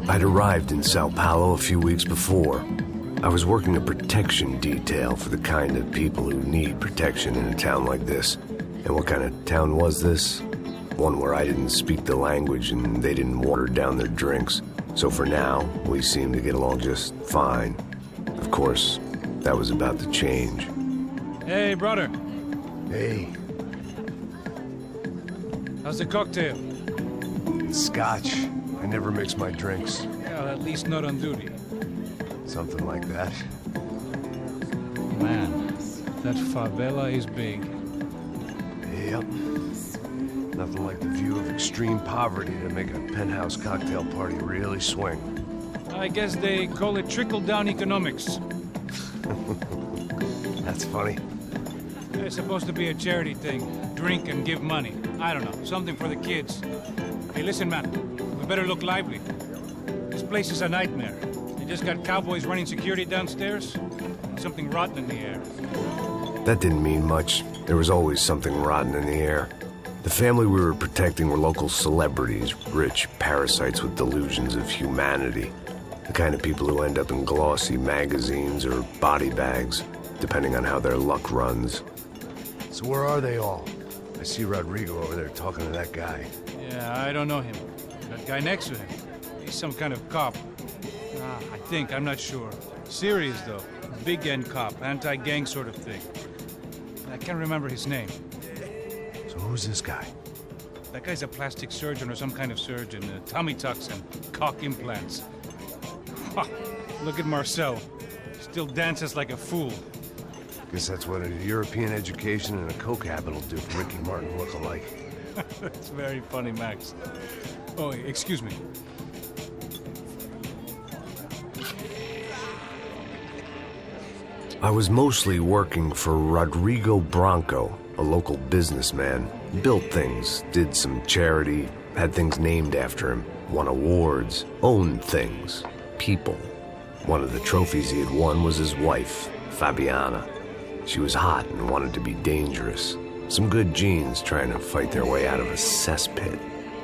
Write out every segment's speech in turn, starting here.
I'd arrived in Sao Paulo a few weeks before. I was working a protection detail for the kind of people who need protection in a town like this. And what kind of town was this? One where I didn't speak the language and they didn't water down their drinks. So for now, we seemed to get along just fine. Of course, that was about to change. Hey, brother. Hey. How's the cocktail? Scotch. I never mix my drinks. Yeah, at least not on duty. Something like that. Man, that favela is big. Yep. Nothing like the view of extreme poverty to make a penthouse cocktail party really swing. I guess they call it trickle-down economics. That's funny. It's supposed to be a charity thing. Drink and give money. I don't know, something for the kids. Hey, listen, man. We better look lively. This place is a nightmare. They just got cowboys running security downstairs. And something rotten in the air. That didn't mean much. There was always something rotten in the air. The family we were protecting were local celebrities, rich parasites with delusions of humanity. The kind of people who end up in glossy magazines or body bags, depending on how their luck runs. So where are they all? I see Rodrigo over there talking to that guy. Yeah, I don't know him. That guy next to him. He's some kind of cop. I think, I'm not sure. Serious, though. Big-end cop, anti-gang sort of thing. I can't remember his name. So who's this guy? That guy's a plastic surgeon or some kind of surgeon. Tummy tucks and cock implants. Look at Marcel. Still dances like a fool. Guess that's what a European education and a coke habit will do for Ricky Martin look-alike. It's very funny, Max. Oh, excuse me. I was mostly working for Rodrigo Branco, a local businessman. Built things, did some charity, had things named after him, won awards, owned things, people. One of the trophies he had won was his wife, Fabiana. She was hot and wanted to be dangerous. Some good genes trying to fight their way out of a cesspit.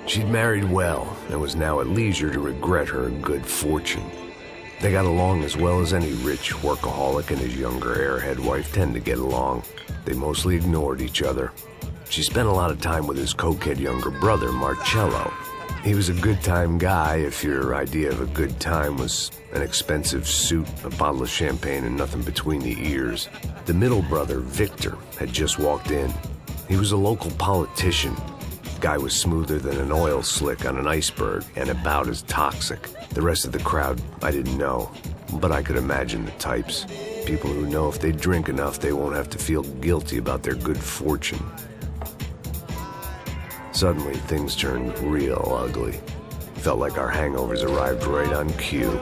She'd married well and was now at leisure to regret her good fortune. They got along as well as any rich workaholic and his younger airhead wife tend to get along. They mostly ignored each other. She spent a lot of time with his cokehead younger brother, Marcello. He was a good-time guy if your idea of a good time was an expensive suit, a bottle of champagne, and nothing between the ears. The middle brother, Victor, had just walked in. He was a local politician. Guy was smoother than an oil slick on an iceberg and about as toxic. The rest of the crowd, I didn't know, but I could imagine the types. People who know if they drink enough, they won't have to feel guilty about their good fortune. Suddenly, things turned real ugly. Felt like our hangovers arrived right on cue.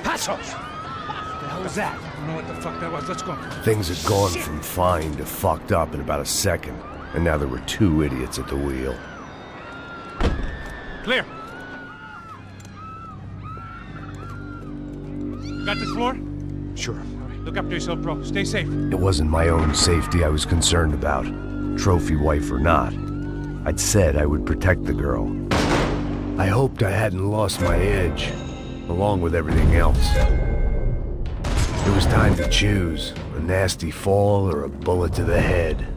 Passos! What the hell was that? I don't know what the fuck that was. Let's go. Things had gone from fine to fucked up in about a second, and now there were two idiots at the wheel. Clear. You got this floor? Sure. All right, look after yourself, bro. Stay safe. It wasn't my own safety I was concerned about, trophy wife or not. I'd said I would protect the girl. I hoped I hadn't lost my edge, along with everything else. It was time to choose, a nasty fall or a bullet to the head.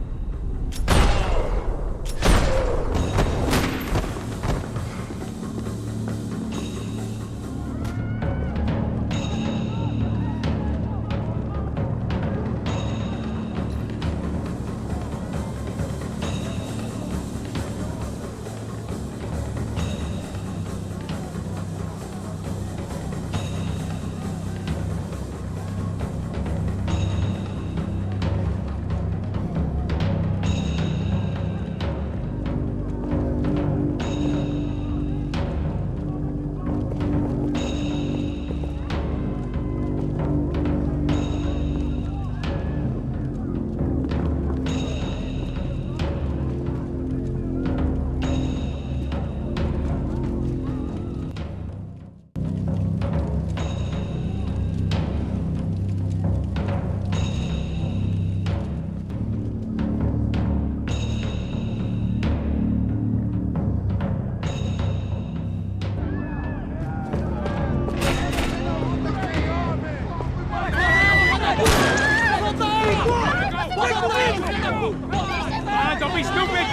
be stupid!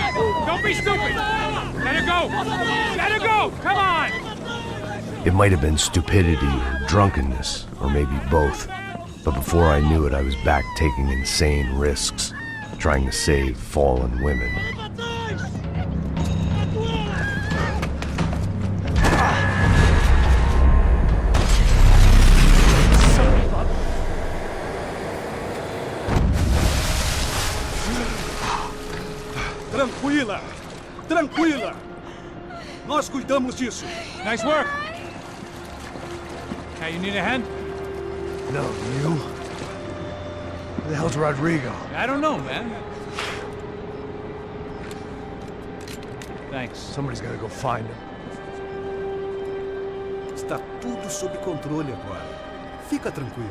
Don't be stupid! Let her go! Let her go! Come on! It might have been stupidity or drunkenness, or maybe both. But before I knew it, I was back taking insane risks, trying to save fallen women. Tranquila! Tranquila! Nós cuidamos disso. Nice work! Hey, you need a hand? No, you? Who the hell's Rodrigo? I don't know, man. Thanks. Somebody's gotta go find him. Está tudo sob controle agora. Fica tranquilo.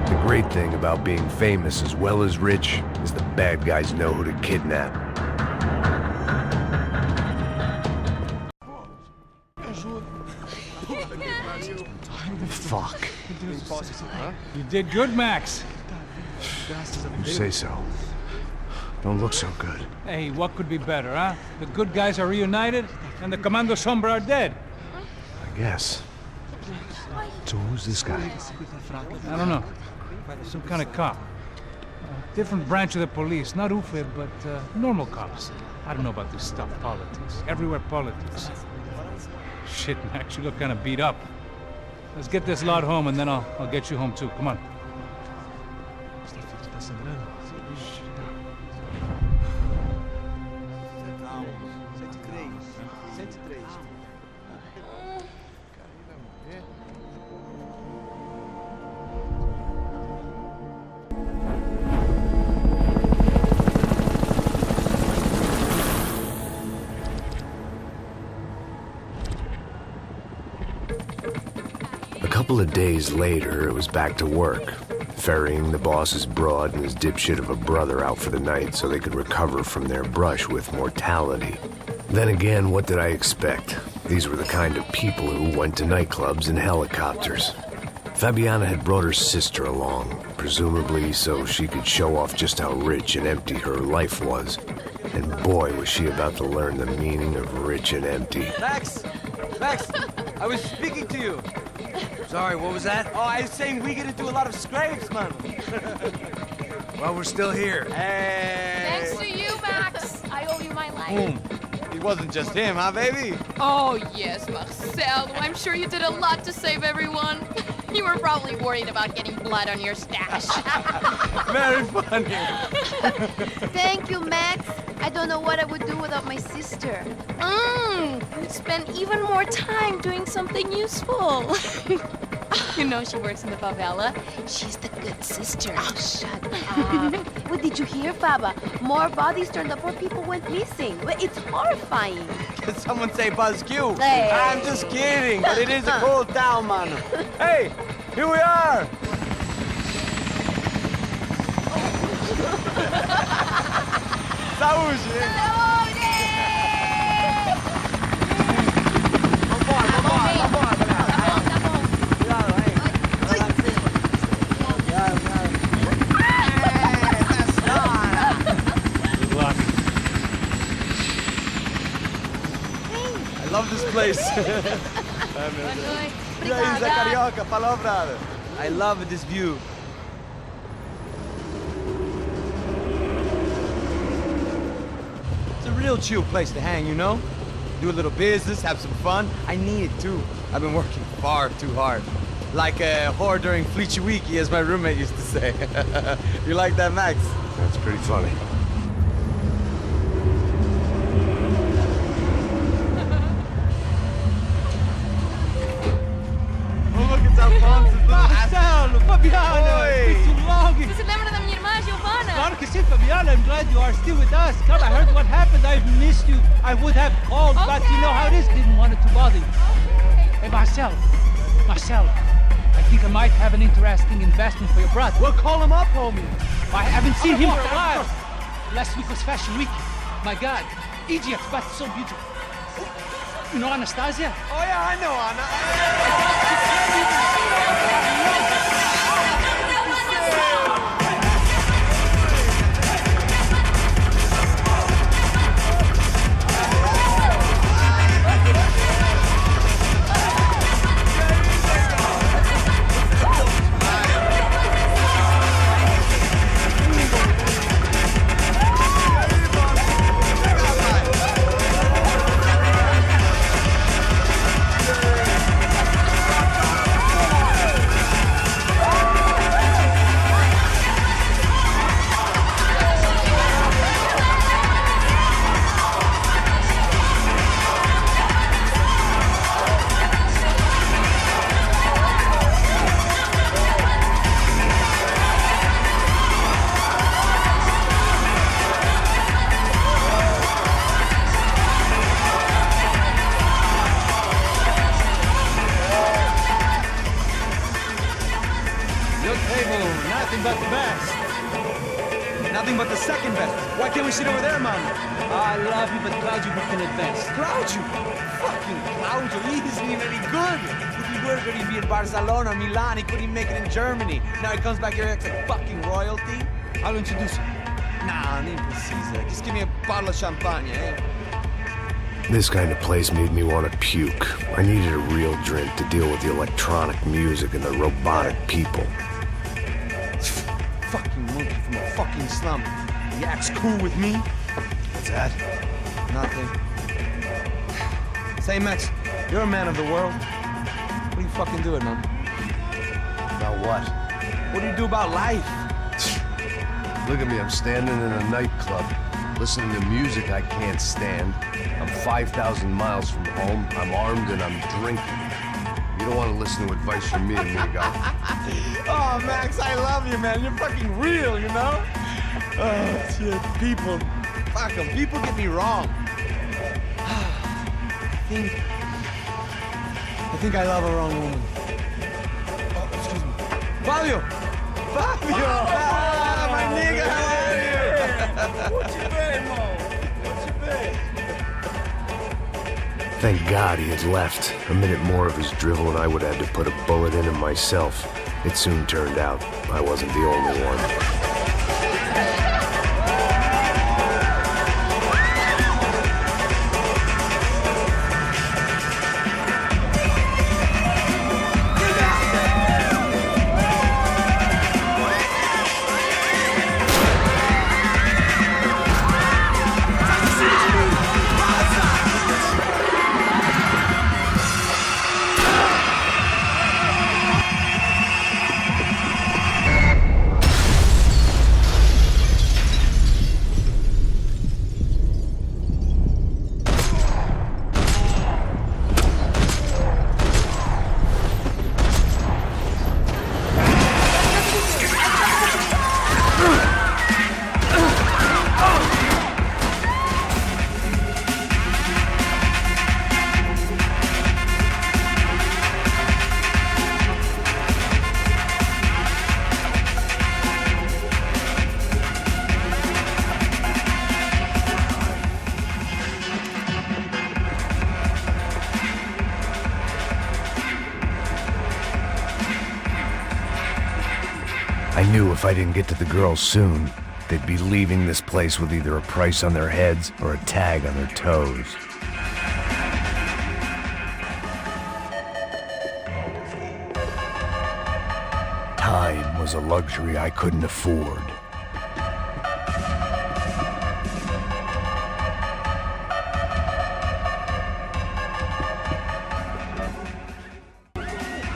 The great thing about being famous as well as rich is the bad guys know who to kidnap. Fuck. You did good, Max. You say so. Don't look so good. Hey, what could be better, huh? The good guys are reunited, and the Comando Sombra are dead. I guess. So who's this guy? I don't know. Some kind of cop. Different branch of the police. Not UFE, but normal cops. I don't know about this stuff, politics. Everywhere politics. Shit, Max, you look kind of beat up. Let's get this lot home, and then I'll get you home too. Come on. A couple of days later, it was back to work, ferrying the boss's broad and his dipshit of a brother out for the night so they could recover from their brush with mortality. Then again, what did I expect? These were the kind of people who went to nightclubs in helicopters. Fabiana had brought her sister along, presumably so she could show off just how rich and empty her life was. And boy, was she about to learn the meaning of rich and empty. Max! Max! I was speaking to you! Sorry, what was that? Oh, I was saying we get to do a lot of scrapes, man. Well, we're still here. Hey! Thanks to you, Max. I owe you my life. Boom. It wasn't just him, huh, baby? Oh, yes, Marcel. I'm sure you did a lot to save everyone. You were probably worried about getting blood on your stash. Very funny. Thank you, Max. I don't know what I would do without my sister. We'd spend even more time doing something useful. You know she works in the favela. She's the good sister. Oh, shut up. What did you hear, Faba? More bodies turned up, more people went missing. Well, it's horrifying. Did someone say Buzz Q? Hey. I'm just kidding, but it is a cool town, man. Hey, here we are. Saúde! I love this place. E aí, Zé Carioca, falou, brother. I love this view. It's a real chill place to hang, you know? Do a little business, have some fun. I need it too. I've been working far too hard. Like a whore during Fleechy Weeky, as my roommate used to say. You like that, Max? That's pretty funny. Marcelo, Fabiana, it's been too long. Você se lembra da minha irmã, Giovanna? Claro que sim, Fabiana. I'm glad you are still with us. Come, I heard what happened. I've missed you. I would have called, but you know how it is. Didn't want it to bother you. Hey, Marcelo, I think I might have an interesting investment for your brother. Well, call him up, homie. I haven't seen him for a while. Last week was Fashion Week. My God, Egypt, but so beautiful. You know Anastasia? Oh, yeah, I know, Anna. Hey, boo, nothing but the best. Nothing but the second best. Why can't we sit over there, man? I love you, but Claudio booked in advance. Claudio? Fucking Claudio, he isn't even any good. If he were good, he'd be in Barcelona, Milan. He couldn't even make it in Germany. Now he comes back here acting like fucking royalty. I'll introduce you. Nah, nem precisa. Just give me a bottle of champagne, eh? This kind of place made me want to puke. I needed a real drink to deal with the electronic music and the robotic people. Fucking monkey from a fucking slum. He acts cool with me. What's that? Nothing. Say, Max, you're a man of the world. What do you fucking do it, man? About what? What do you do about life? Look at me, I'm standing in a nightclub, listening to music I can't stand. I'm 5,000 miles from home, I'm armed and I'm drinking. You don't want to listen to advice from me, amigo. Oh, Max, I love you, man. You're fucking real, you know? Oh, shit, people. Fuck them. People get me wrong. I think I love a wrong woman. Oh, excuse me. Fabio! Fabio! Ah, my nigga, how are you? What you been, Mo? What you been? Thank God he had left. A minute more of his drivel and I would have had to put a bullet in him myself. It soon turned out I wasn't the only one. I knew if I didn't get to the girls soon, they'd be leaving this place with either a price on their heads or a tag on their toes. Time was a luxury I couldn't afford.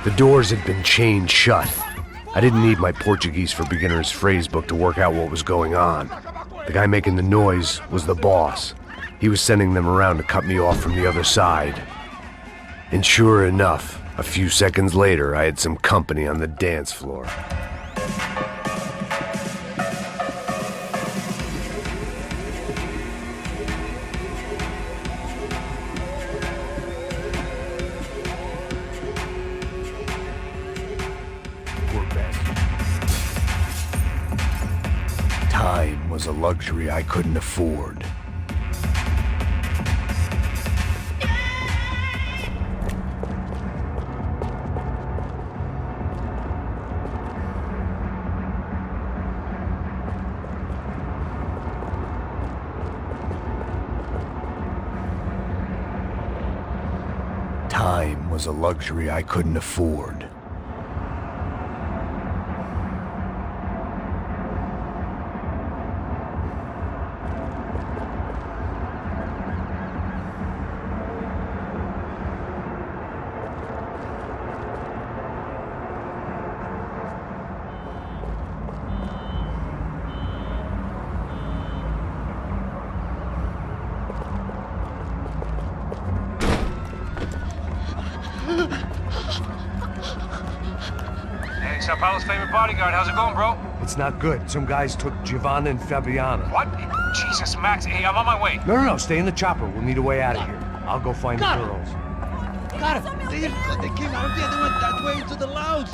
The doors had been chained shut. I didn't need my Portuguese for Beginners phrase book to work out what was going on. The guy making the noise was the boss. He was sending them around to cut me off from the other side. And sure enough, a few seconds later, I had some company on the dance floor. Time was a luxury I couldn't afford. Time was a luxury I couldn't afford. Hey, Sao Paulo's favorite bodyguard. How's it going, bro? It's not good. Some guys took Giovanna and Fabiana. What? Jesus, Max. Hey, I'm on my way. No, stay in the chopper. We'll need a way out of here. I'll go find the girls. Got him. They came out of there. They went that way to the lounge.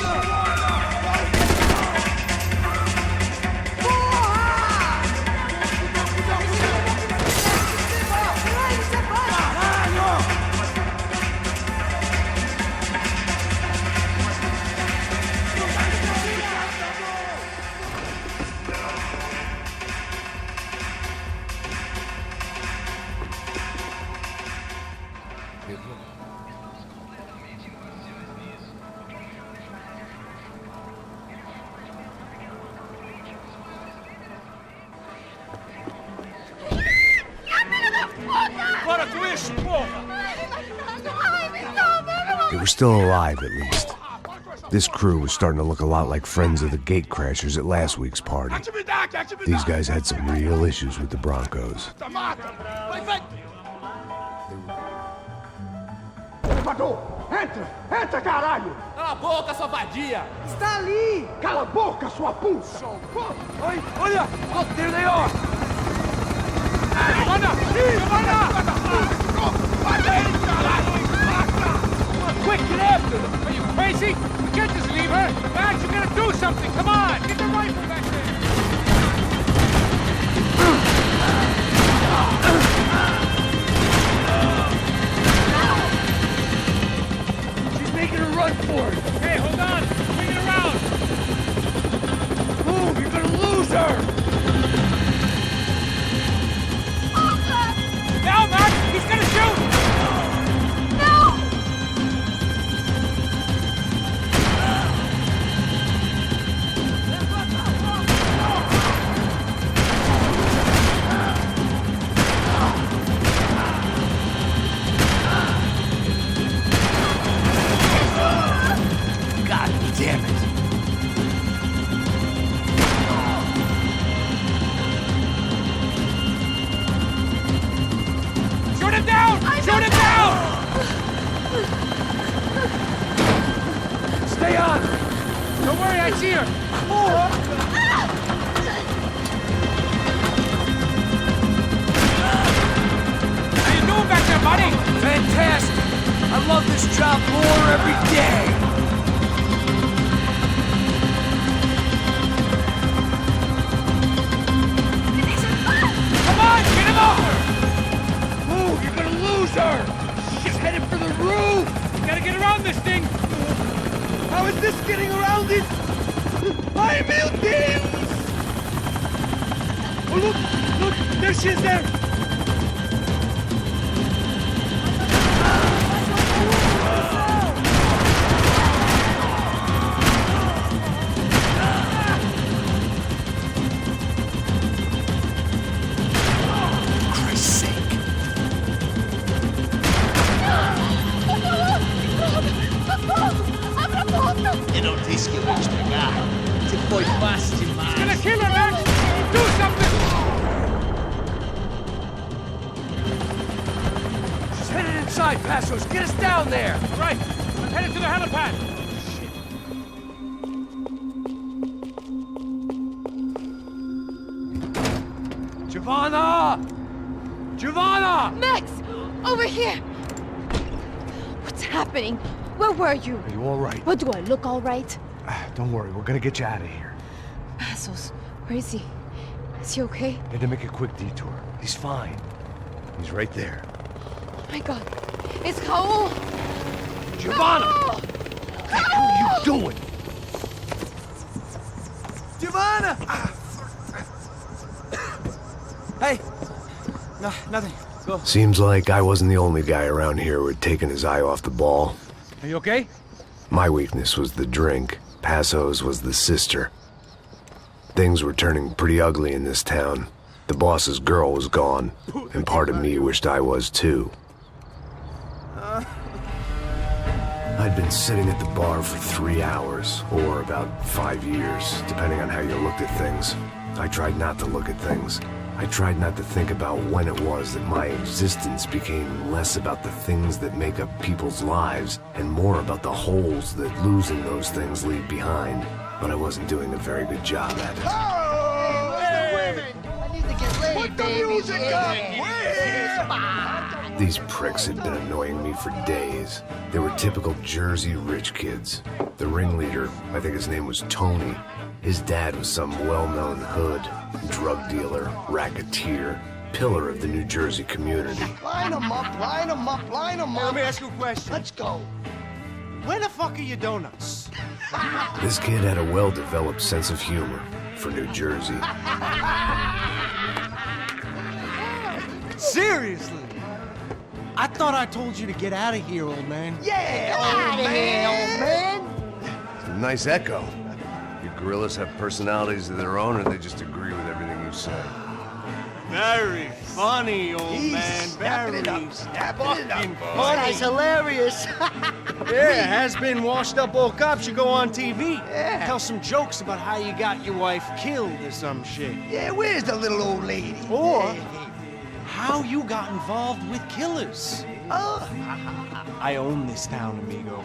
still alive, at least. This crew was starting to look a lot like friends of the gatecrashers at last week's party. These guys had some real issues with the Broncos. Entra, caralho! Cala a boca, sua vadia! Está ali! Cala a boca, sua puta! Oi, olha! There they are! Quick, get after them! Are you crazy? We can't just leave her! Max, you gotta do something! Come on! Get the rifle back there! She's making a run for it! Hey, hold on! Bring it around! Move! You're gonna lose her! Now, Max! He's gonna shoot! God damn it! Shoot him down! Shoot him down! Stay on! Don't worry, I see her! How you doing back there, buddy? Fantastic! I love this job more every day! Come on, get him over! Move! You're gonna lose her! She's headed for the roof! We gotta get around this thing! How is this getting around it? Ay, meu Deus! Oh, look! There she is there! Christ's sake! Eu não disse que eu ia estragar. Você foi fácil demais. Gonna kill her, Max! Do something! She's headed inside, Passos! Get us down there! All right, I'm headed to the helipad. Giovanna! Giovanna! Max! Over here! What's happening? Where were you? Are you all right? What, do I look all right? Don't worry, we're gonna get you out of here. Passos, where is he? Is he okay? Had to make a quick detour. He's fine. He's right there. Oh my god. It's Raul! Giovanna! Raul! What the hell are you doing? Giovanna! Hey! No, nothing. Go. Seems like I wasn't the only guy around here who had taken his eye off the ball. Are you okay? My weakness was the drink. Passo's was the sister. Things were turning pretty ugly in this town. The boss's girl was gone, and part of me wished I was too. I'd been sitting at the bar for 3 hours, or about 5 years, depending on how you looked at things. I tried not to look at things. I tried not to think about when it was that my existence became less about the things that make up people's lives and more about the holes that losing those things leave behind. But I wasn't doing a very good job at it. These pricks had been annoying me for days. They were typical Jersey rich kids. The ringleader, I think his name was Tony. His dad was some well-known hood, drug dealer, racketeer, pillar of the New Jersey community. Line them up, line them up, line them up. Let me ask you a question. Let's go. Where the fuck are your donuts? This kid had a well-developed sense of humor for New Jersey. Seriously? I thought I told you to get out of here, old man. Yeah, old man. It's a nice echo. You gorillas have personalities of their own, or they just agree with everything you say? Very funny, old man. Very fucking This funny. guy's hilarious. Yeah, has-been washed-up old cop should go on TV. Yeah. Tell some jokes about how you got your wife killed or some shit. Yeah, where's the little old lady? Or how you got involved with killers. Oh. I own this town, amigo.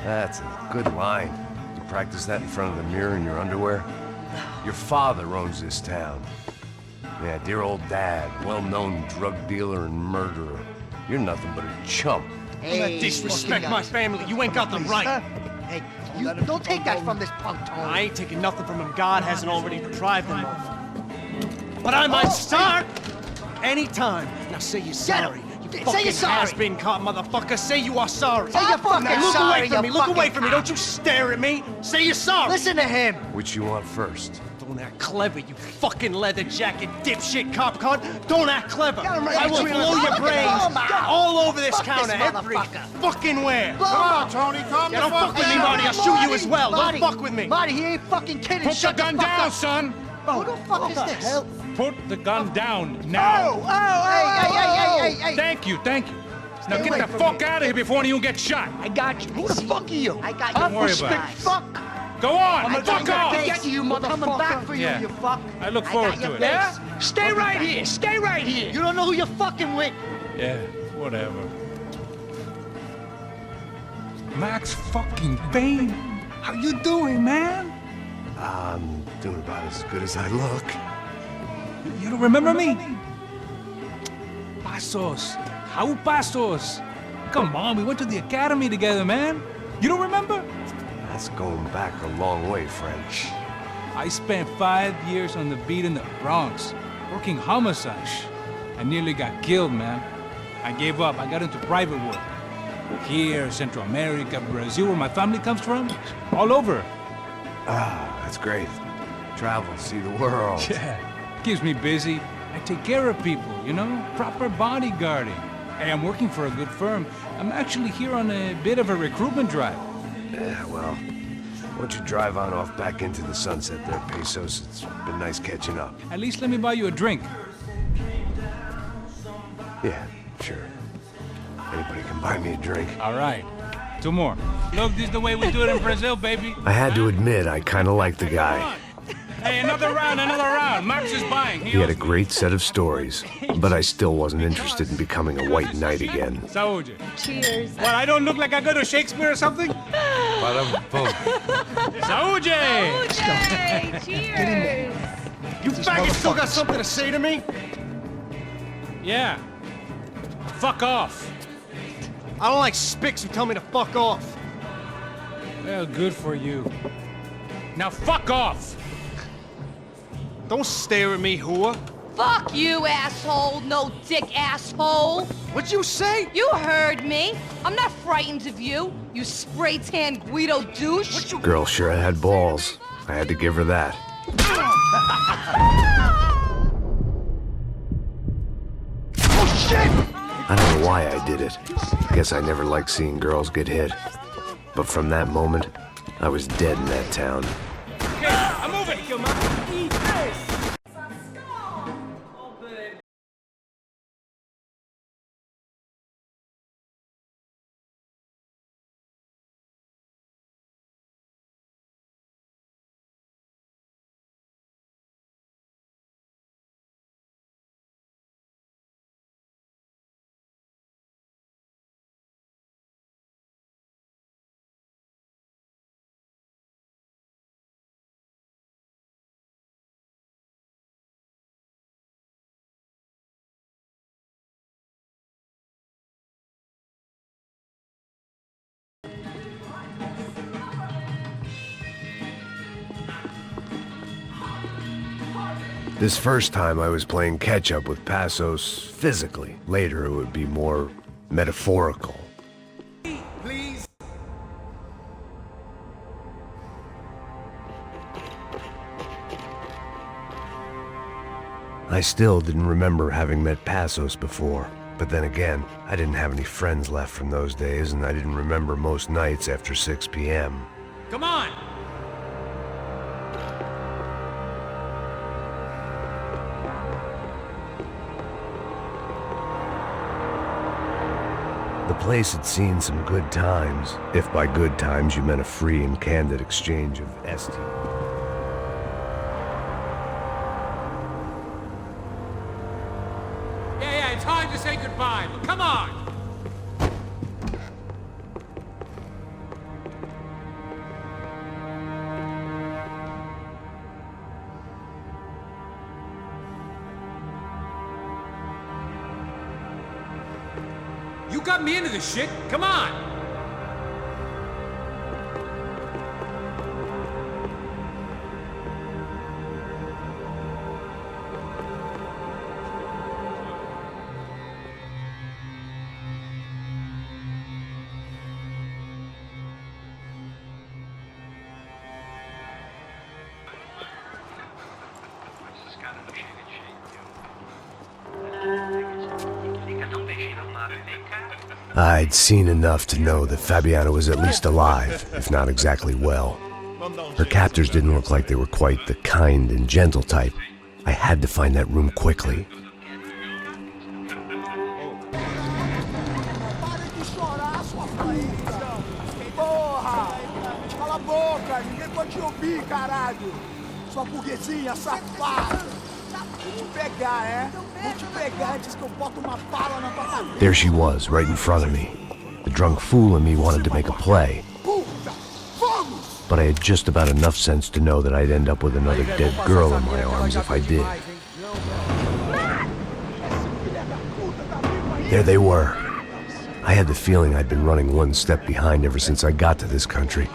That's a good line. You practice that in front of the mirror in your underwear? Your father owns this town. Yeah, dear old dad, well-known drug dealer and murderer. You're nothing but a chump. Hey, Disrespect my family. You ain't got the right. Hey, you don't take that from this punk, Tony. I ain't taking nothing from him God hasn't already deprived him of. But I might start anytime. Now say you're sorry. You Say you're sorry. has-been caught, motherfucker. Say you are sorry. Say you're fucking Look sorry, away from me. you Look away fucking from me. Don't you stare at me. Say you're sorry. Listen to him. Which you want first? Don't act clever, you fucking leather jacket dipshit cop cunt. Don't act clever. Got him right I will between blow the- your Look at brains him. all over this Fuck counter, this every motherfucker. fucking where. Come on, Tony, calm Don't fuck with me, Marty. I'll shoot you as well. Don't fuck with me. Marty, he ain't fucking kidding. Put the Shut gun fuck down, up. son! Who the fuck is this? Hell? Put the gun down now! Hey. Thank you, thank you. Now Stay get away the from fuck me. out of here before you get shot. I got you. Who the fuck are you? I got you. Don't worry about it. Fuck. Go on, I'm fuck off! Get you, motherfucker. Coming back for you, Yeah. you fuck. I look forward to it. Yeah? Stay right here. Stay right here. You don't know who you're fucking with. Yeah, whatever. Max fucking Payne, how you doing, man? I'm doing about as good as I look. You don't remember me? Pasos. How Pasos? Come on, we went to the academy together, man. You don't remember? That's going back a long way, friend. I spent 5 years on the beat in the Bronx, working homicide. I nearly got killed, man. I gave up. I got into private work. Here, Central America, Brazil, where my family comes from, all over. Ah, that's great. Travel, see the world. Yeah, keeps me busy. I take care of people, you know? Proper bodyguarding. Hey, I'm working for a good firm. I'm actually here on a bit of a recruitment drive. Yeah, well, why don't you drive on off back into the sunset there, Pesos? It's been nice catching up. At least let me buy you a drink. Yeah, sure. Anybody can buy me a drink. All right. 2 more. Look, this is the way we do it in Brazil, baby. I had to admit, I kind of liked the guy. Hey, another round, another round. Max is buying. He had a great set of stories, but I still wasn't interested in becoming a white knight again. Saúde. Cheers. What, I don't look like I go to Shakespeare or something? Saúde! Cheers. Cheers. You faggot still got something to say to me? Yeah. Fuck off. I don't like spics who tell me to fuck off. Well, good for you. Now fuck off. Don't stare at me, whore. Fuck you, asshole. No dick, asshole. What'd you say? You heard me. I'm not frightened of you, you spray-tan Guido douche. Girl sure had balls. I had to give her that. Oh, shit! I don't know why I did it. I guess I never liked seeing girls get hit. But from that moment, I was dead in that town. Okay, I'm moving. Eat this. This first time I was playing catch-up with Passos physically. Later it would be more metaphorical. Please. I still didn't remember having met Passos before. But then again, I didn't have any friends left from those days, and I didn't remember most nights after 6 p.m. Come on. place had seen some good times, if by good times you meant a free and candid exchange of ST. Yeah, it's hard to say goodbye, but come on! You got me into this shit. Come on! I'd seen enough to know that Fabiana was at least alive, if not exactly well. Her captors didn't look like they were quite the kind and gentle type. I had to find that room quickly. Porra! Cala a boca! Ninguém pode te ouvir, caralho! Sua burguesinha safada! Vou te pegar, é? Vou te pegar antes que eu boto uma bala na tua cabeça! There she was, right in front of me. The drunk fool in me wanted to make a play. But I had just about enough sense to know that I'd end up with another dead girl in my arms if I did. There they were. I had the feeling I'd been running one step behind ever since I got to this country.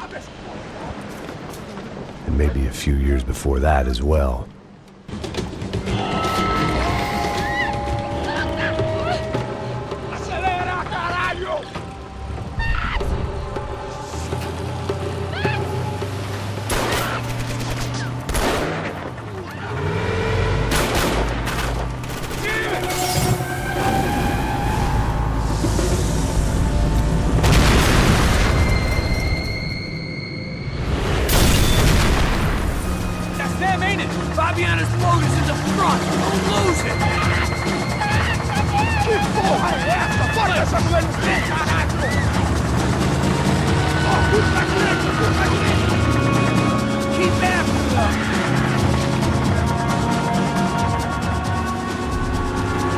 And maybe a few years before that as well. Fabiana's boat is in the front! Don't lose it! Que porra é essa? Bora essa mulher no pé, caralho! Ó, puxa pra direita, puxa pra direita! Keep after them!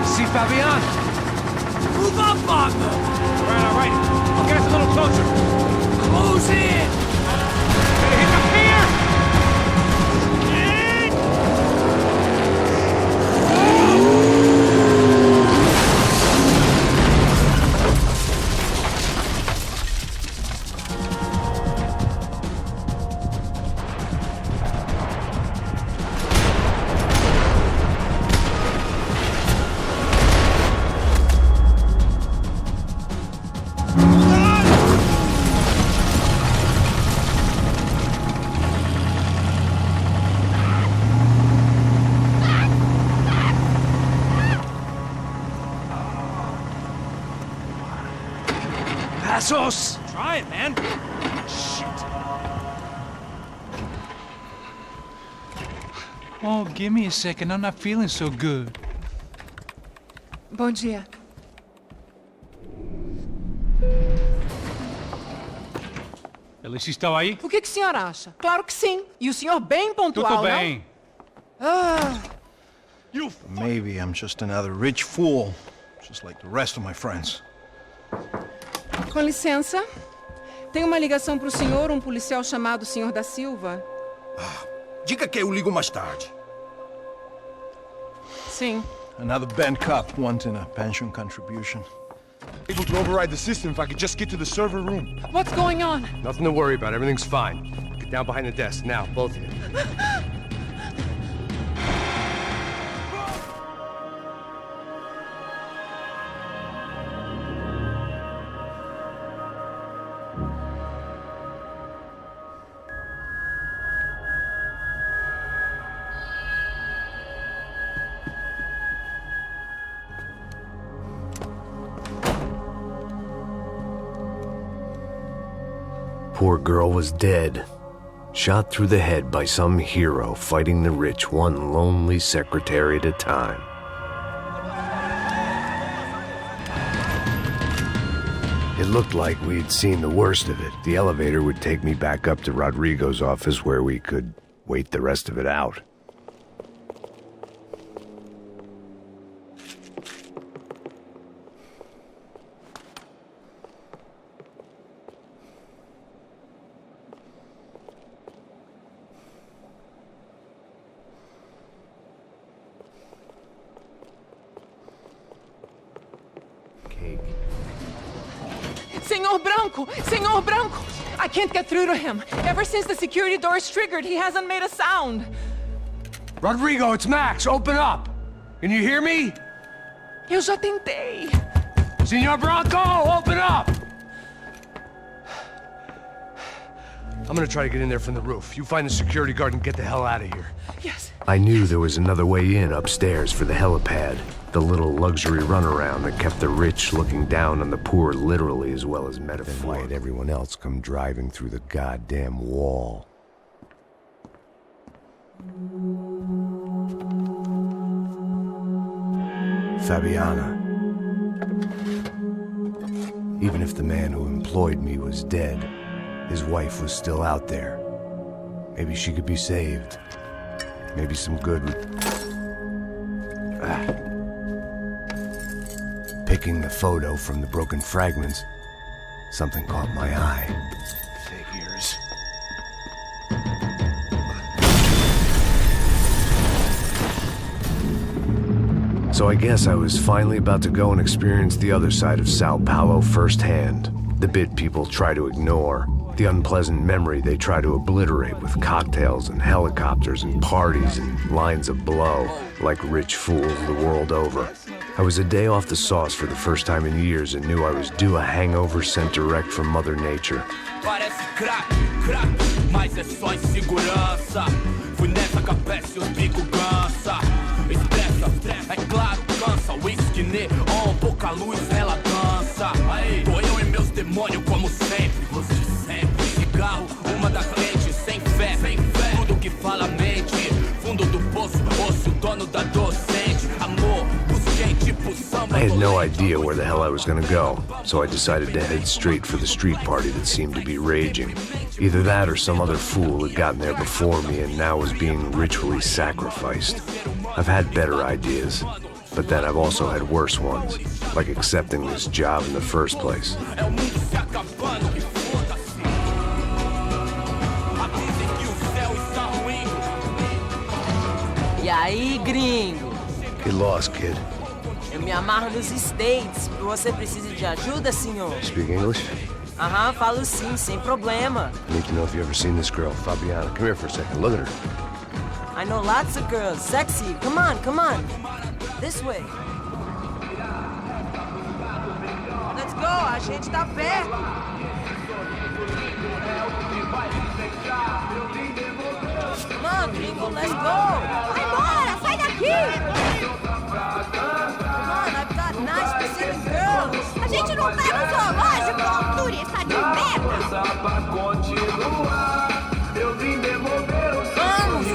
See Fabiana? Move up on them! All right. I'll get us a little closer. Close in! Better hit the pier! Passos! Try it, man. Shit. Oh, give me a second. I'm not feeling so good. Bom dia. Alice estava aí? O que o senhor acha? Claro que sim. E o senhor bem pontual, Tudo bem. não? Ah, Maybe I'm just another rich fool, just like the rest of my friends. com licença. Tem uma ligação para o senhor, um policial chamado Sr. da Silva. Diga que eu ligo mais tarde. Sim. Another bent cop wanting a pension contribution. Able to override the system if I could just get to the server room. What's going on? Nothing to worry about. Everything's fine. Get down behind the desk now, both of you. Poor girl was dead. Shot through the head by some hero fighting the rich one lonely secretary at a time. It looked like we'd seen the worst of it. The elevator would take me back up to Rodrigo's office where we could wait the rest of it out. Senor Branco! Senor Branco! I can't get through to him. Ever since the security doors triggered, he hasn't made a sound. Rodrigo, it's Max. Open up. Can you hear me? Eu já tentei. Senor Branco, open up! I'm gonna try to get in there from the roof. You find the security guard and get the hell out of here. Yes. I knew there was another way in upstairs for the helipad. The little luxury runaround that kept the rich looking down on the poor literally as well as metaphorically. Then why had everyone else come driving through the goddamn wall? Fabiana. Even if the man who employed me was dead, his wife was still out there. Maybe she could be saved. Maybe some good would... Picking the photo from the broken fragments, something caught my eye. Figures. So I guess I was finally about to go and experience the other side of Sao Paulo firsthand. The bit people try to ignore. The unpleasant memory they try to obliterate with cocktails and helicopters and parties and lines of blow, like rich fools the world over. I was a day off the sauce for the first time in years and knew I was due a hangover sent direct from Mother Nature. Parece crack, mas é só insegurança. Fui nessa capeste, os bico cansa. Expressa, é claro, cansa. Whisky neon, pouca luz, ela dança. Tô eu e meus demônios como sempre. Você sempre. Cigarro, uma da frente, sem fé. Tudo que fala mente. Fundo do poço, osso, dono da docente. Amor. I had no idea where the hell I was gonna go, so I decided to head straight for the street party that seemed to be raging. Either that or some other fool had gotten there before me and now was being ritually sacrificed. I've had better ideas, but then I've also had worse ones, like accepting this job in the first place. E aí, gringo? Get lost, kid. Eu me amarro nos States. Você precisa de ajuda, senhor? Speak English? Aham, falo sim, sem problema. I need to know if you've ever seen this girl, Fabiana. Come here for a second. Look at her. I know lots of girls. Sexy. Come on, come on. This way. Let's go. A gente tá perto. Come on, gringo. Let's go. Vai embora. Sai daqui. A gente não tá no zoológico, turista de merda! Vamos,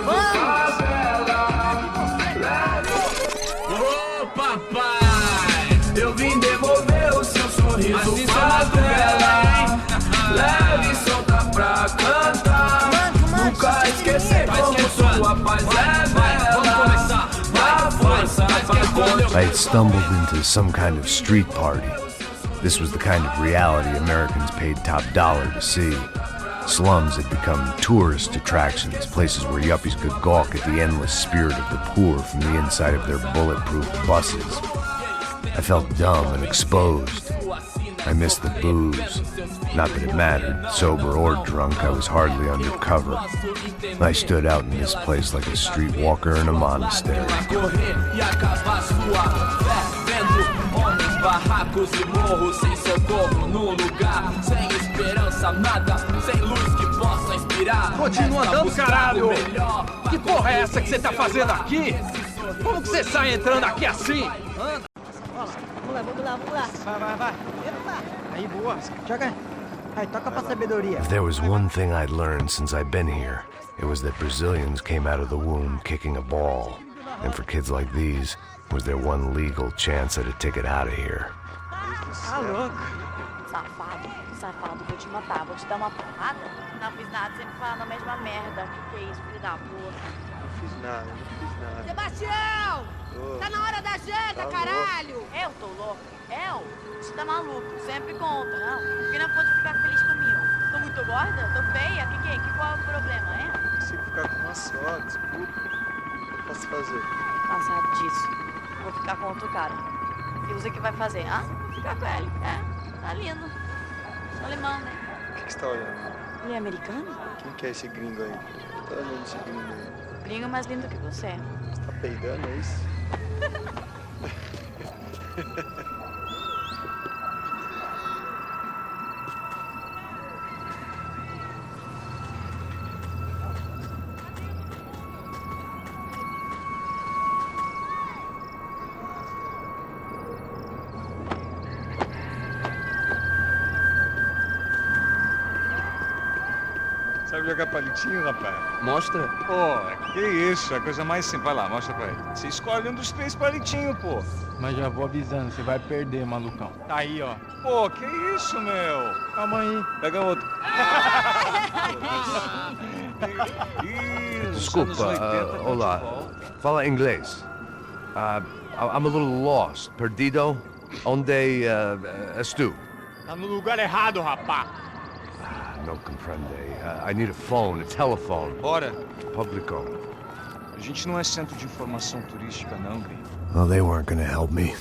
Ô, papai, eu vim devolver o seu sorriso pra tela. Leve e solta pra cantar. Nunca esquecer como sua paz é bela. I had stumbled into some kind of street party. This was the kind of reality Americans paid top dollar to see. Slums had become tourist attractions, places where yuppies could gawk at the endless spirit of the poor from the inside of their bulletproof buses. I felt dumb and exposed. I missed the booze. Not that it mattered. Sober or drunk, I was hardly undercover. I stood out in this place like a streetwalker in a monastery. Barracos e morros sem socorro no lugar, sem esperança, nada, sem luz que possa inspirar. Continua andando, caralho! Que porra é essa que você tá fazendo aqui? Como que você sai entrando aqui assim? Vamos lá. Vai. Aí, boa. Joga. Aí, toca pra sabedoria. If there was one thing I'd learned since I'd been here, it was that Brazilians came out of the womb kicking a ball. And for kids like these, was their one legal chance at a ticket out of here. Tá louco. Safado, safado, vou te matar, vou te dar uma porrada. Não fiz nada, sempre falando a mesma merda. Que é isso, filho da puta? Não fiz nada. Sebastião! Ô. Tá na hora da janta, Tá caralho! Eu tô louca? Eu? Você tá maluco, sempre conta, não? Por que não pode ficar feliz comigo? Tô muito gorda? Tô feia? Qual é o problema, hein? Não consigo ficar com uma só, desculpa. O que eu posso fazer? Cansado disso. Vou ficar com outro cara. E você que vai fazer? Ah, vou ficar com ele. É, tá lindo. Sou alemão, né? O que você tá olhando? Ele é americano? Quem que é esse gringo aí? Tá olhando esse gringo aí? Gringo mais lindo que você. Você tá peidando, é isso? Sabe jogar palitinho, rapaz? Mostra. Pô, que isso, é a coisa mais simples. Vai lá, mostra pra ele. Você escolhe um dos 3 palitinhos, pô. Mas já vou avisando, você vai perder, malucão. Tá aí, ó. Pô, que isso, meu? Calma aí. Pega outro. Desculpa, olá. Fala inglês. I'm a little lost. Perdido? Onde estou? Tá no lugar errado, rapá. No comprende. I need a phone, a telephone. Bora. Publico. A gente não é centro de informação turística, não, gringo. Well, they weren't gonna help me.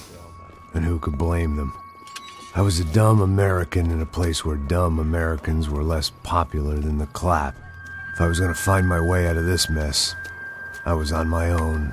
And who could blame them? I was a dumb American in a place where dumb Americans were less popular than the clap. If I was gonna find my way out of this mess, I was on my own.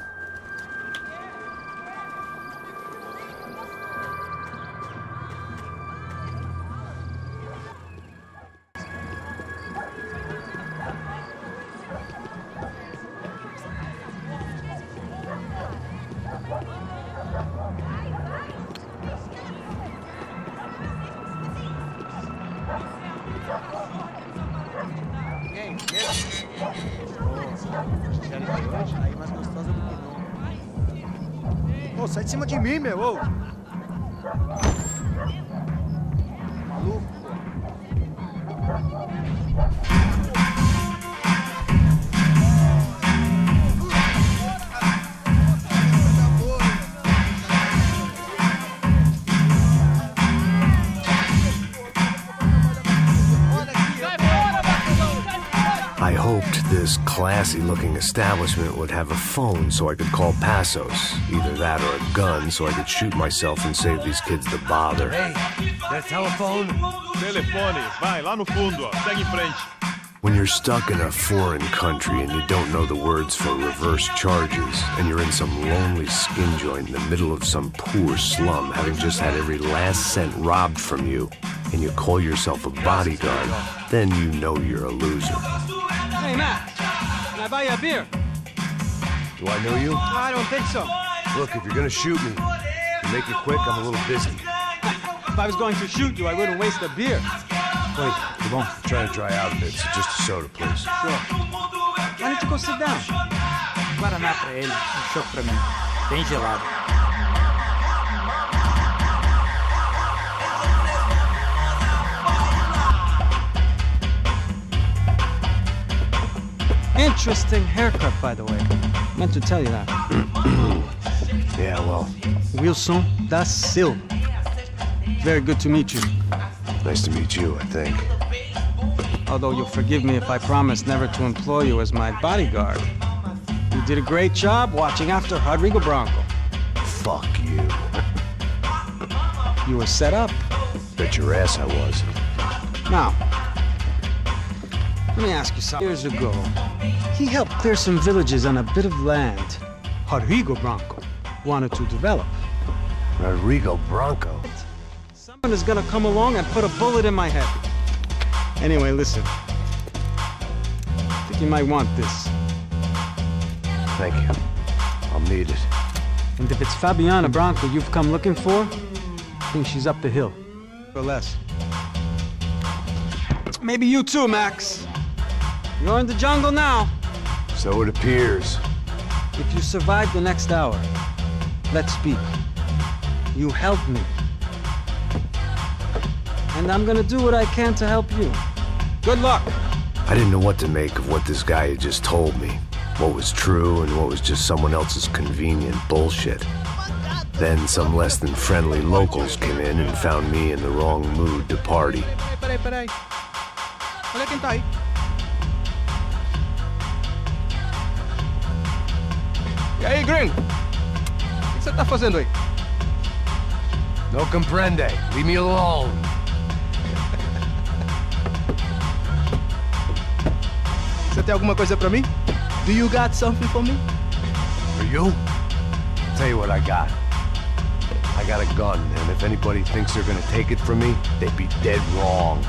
Aí mais gostosa do que não. Ô, sai de cima de mim, meu! Ô. Maluco, pô. I hoped this classy-looking establishment would have a phone so I could call Passos. Either that or a gun so I could shoot myself and save these kids the bother. Hey, got a telephone? Telefone, vai, lá no fundo, ó. Segue em frente. When you're stuck in a foreign country and you don't know the words for reverse charges, and you're in some lonely skin joint in the middle of some poor slum, having just had every last cent robbed from you, and you call yourself a bodyguard, then you know you're a loser. Hey, Matt, can I buy you a beer? Do I know you? I don't think so. Look, if you're gonna shoot me, make it quick, I'm a little busy. If I was going to shoot you, I wouldn't waste a beer. Wait, come on. I'm trying to dry out a bit, so just a soda, please. Sure. Why don't you go sit down? Guaraná pra ele, chopp pra mim. Bem gelado. Interesting haircut, by the way. Meant to tell you that. Yeah, well. Wilson da Silva. Very good to meet you. Nice to meet you, I think. Although you'll forgive me if I promise never to employ you as my bodyguard. You did a great job watching after Rodrigo Bronco. Fuck you. You were set up. Bet your ass I was. Now, let me ask you something. Years ago, he helped clear some villages on a bit of land Rodrigo Bronco wanted to develop. Rodrigo Bronco? Someone is gonna come along and put a bullet in my head. Anyway, listen. I think you might want this. Thank you. I'll need it. And if it's Fabiana Bronco you've come looking for, I think she's up the hill. Or less. Maybe you too, Max. You're in the jungle now. So it appears. If you survive the next hour, let's speak. You help me. and I'm gonna do what I can to help you. Good luck. I didn't know what to make of what this guy had just told me. What was true and what was just someone else's convenient bullshit. Then some less than friendly locals came in and found me in the wrong mood to party. Peraí. Olha quem tá aí. E aí, gringo? O que você tá fazendo aí? No comprende. Leave me alone. Você tem alguma coisa pra mim? Do you got something for me? For you? Tell you what I got. I got a gun, and if anybody thinks they're gonna take it from me, they'd be dead wrong.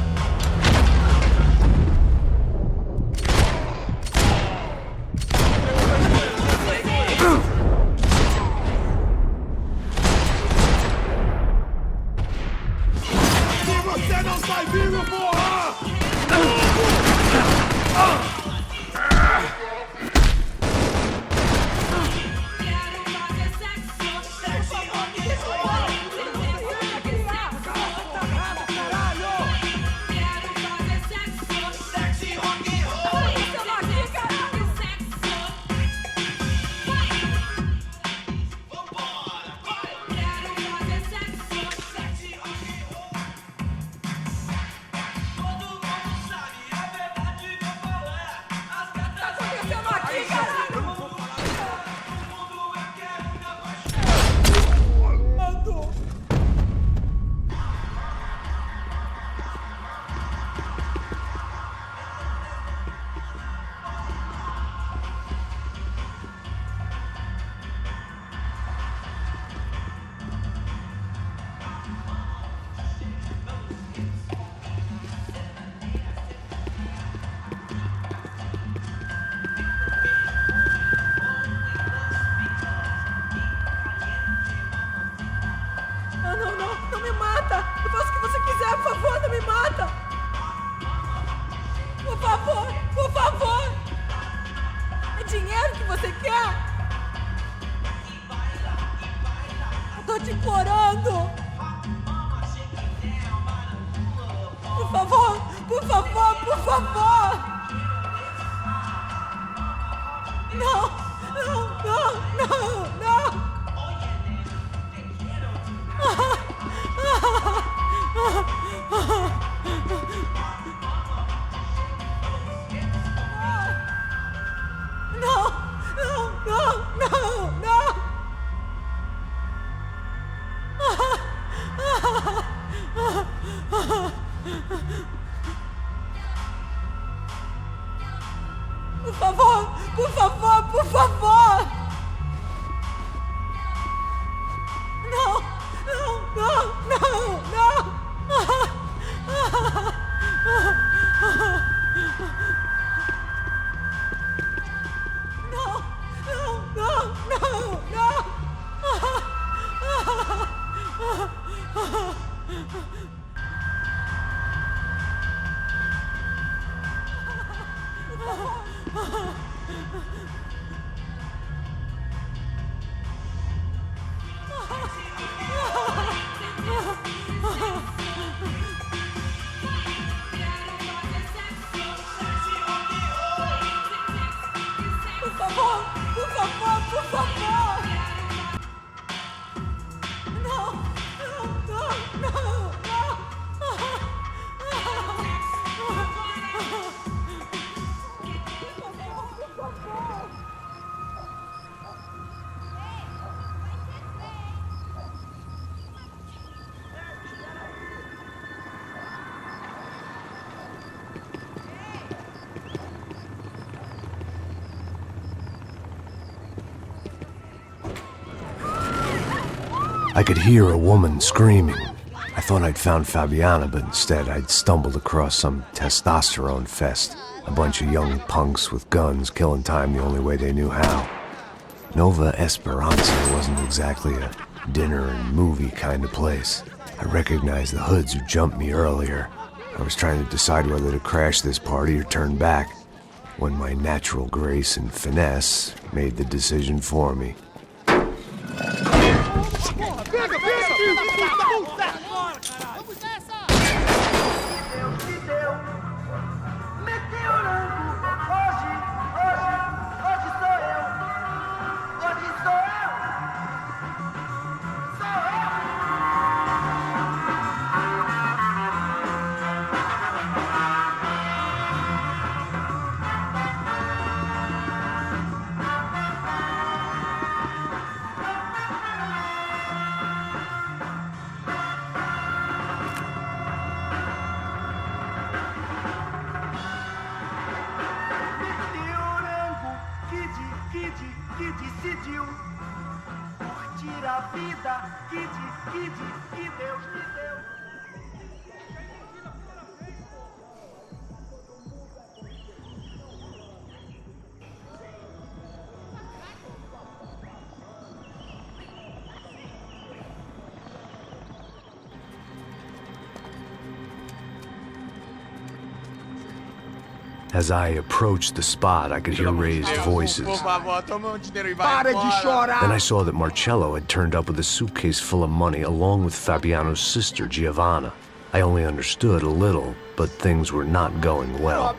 Você não sai vivo, porra! Não me mata! Eu faço o que você quiser, por favor, não me mata! Por favor! É dinheiro que você quer? Eu tô te implorando! Por favor! Não! Por favor! I could hear a woman screaming. I thought I'd found Fabiana, but instead I'd stumbled across some testosterone fest. A bunch of young punks with guns killing time the only way they knew how. Nova Esperanza wasn't exactly a dinner and movie kind of place. I recognized the hoods who jumped me earlier. I was trying to decide whether to crash this party or turn back, when my natural grace and finesse made the decision for me. vida, que Deus me deu. As I approached the spot, I could hear raised voices. Para de chorar! Then I saw that Marcello had turned up with a suitcase full of money along with Fabiano's sister, Giovanna. I only understood a little, but things were not going well.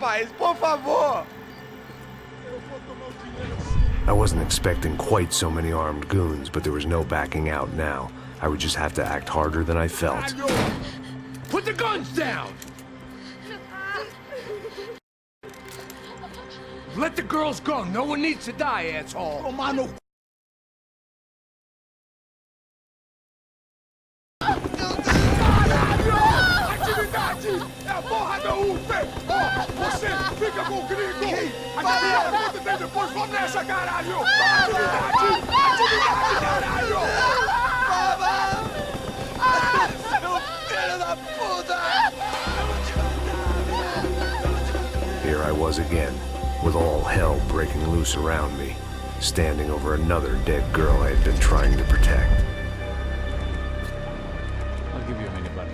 I wasn't expecting quite so many armed goons, but there was no backing out now. I would just have to act harder than I felt. Put the guns down! Let the girls go. No one needs to die, asshole. Atividade! É a porra da UP! Ó, você fica com o gringo! A galera conta tem depois, vamos nessa, caralho! Atividade! Atividade, caralho! Seu filho da puta! Here I was again, with all hell breaking loose around me, standing over another dead girl I had been trying to protect. I'll give you a minute, buddy.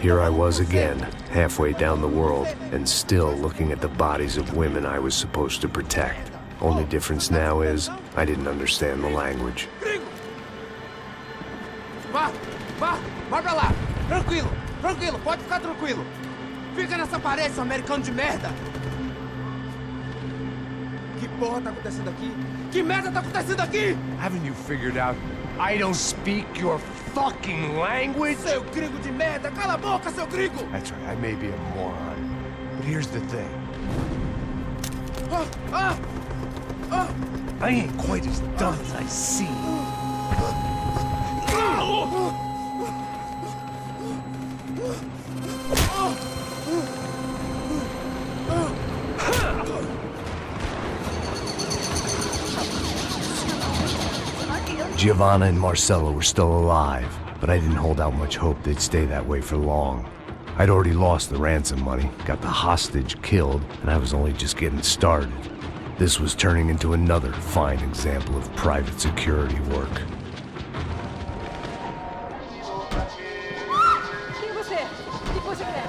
Here I was again, halfway down the world, and still looking at the bodies of women I was supposed to protect. Only difference now is, I didn't understand the language. Vai pra lá! Tranquilo, pode ficar tranquilo! Fica nessa parede, seu americano de merda! Que porra tá acontecendo aqui? Que merda tá acontecendo aqui? Haven't you figured out I don't speak your fucking language? Seu gringo de merda! Cala a boca, seu gringo! That's right, I may be a moron, but here's the thing. I ain't quite as dumb as I seem. Giovanna and Marcello were still alive, but I didn't hold out much hope they'd stay that way for long. I'd already lost the ransom money, got the hostage killed, and I was only just getting started. This was turning into another fine example of private security work. Quem é você? O que você quer?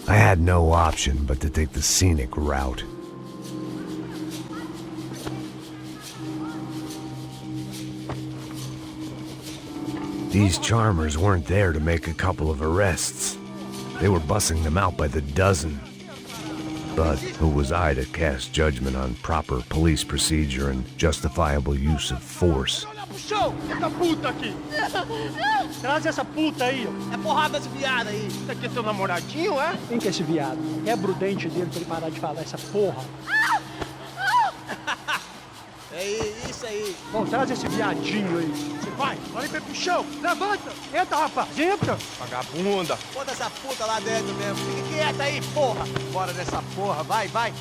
I had no option but to take the scenic route. These charmers weren't there to make a couple of arrests. They were bussing them out by the dozen. But who was I to cast judgment on proper police procedure and justifiable use of force? Show! Essa puta aqui! Traz essa puta aí, ó. É porrada de viado aí. Isso aqui é teu namoradinho, é? Quem que é esse viado? Quebra o dente dele pra ele parar de falar essa porra. É isso aí. Bom, traz esse viadinho aí. Você vai, olha aí pro chão. Levanta. Entra, rapaz. Entra. Vagabunda. Bota essa puta lá dentro mesmo. Fique quieta aí, porra. Bora dessa porra. Vai.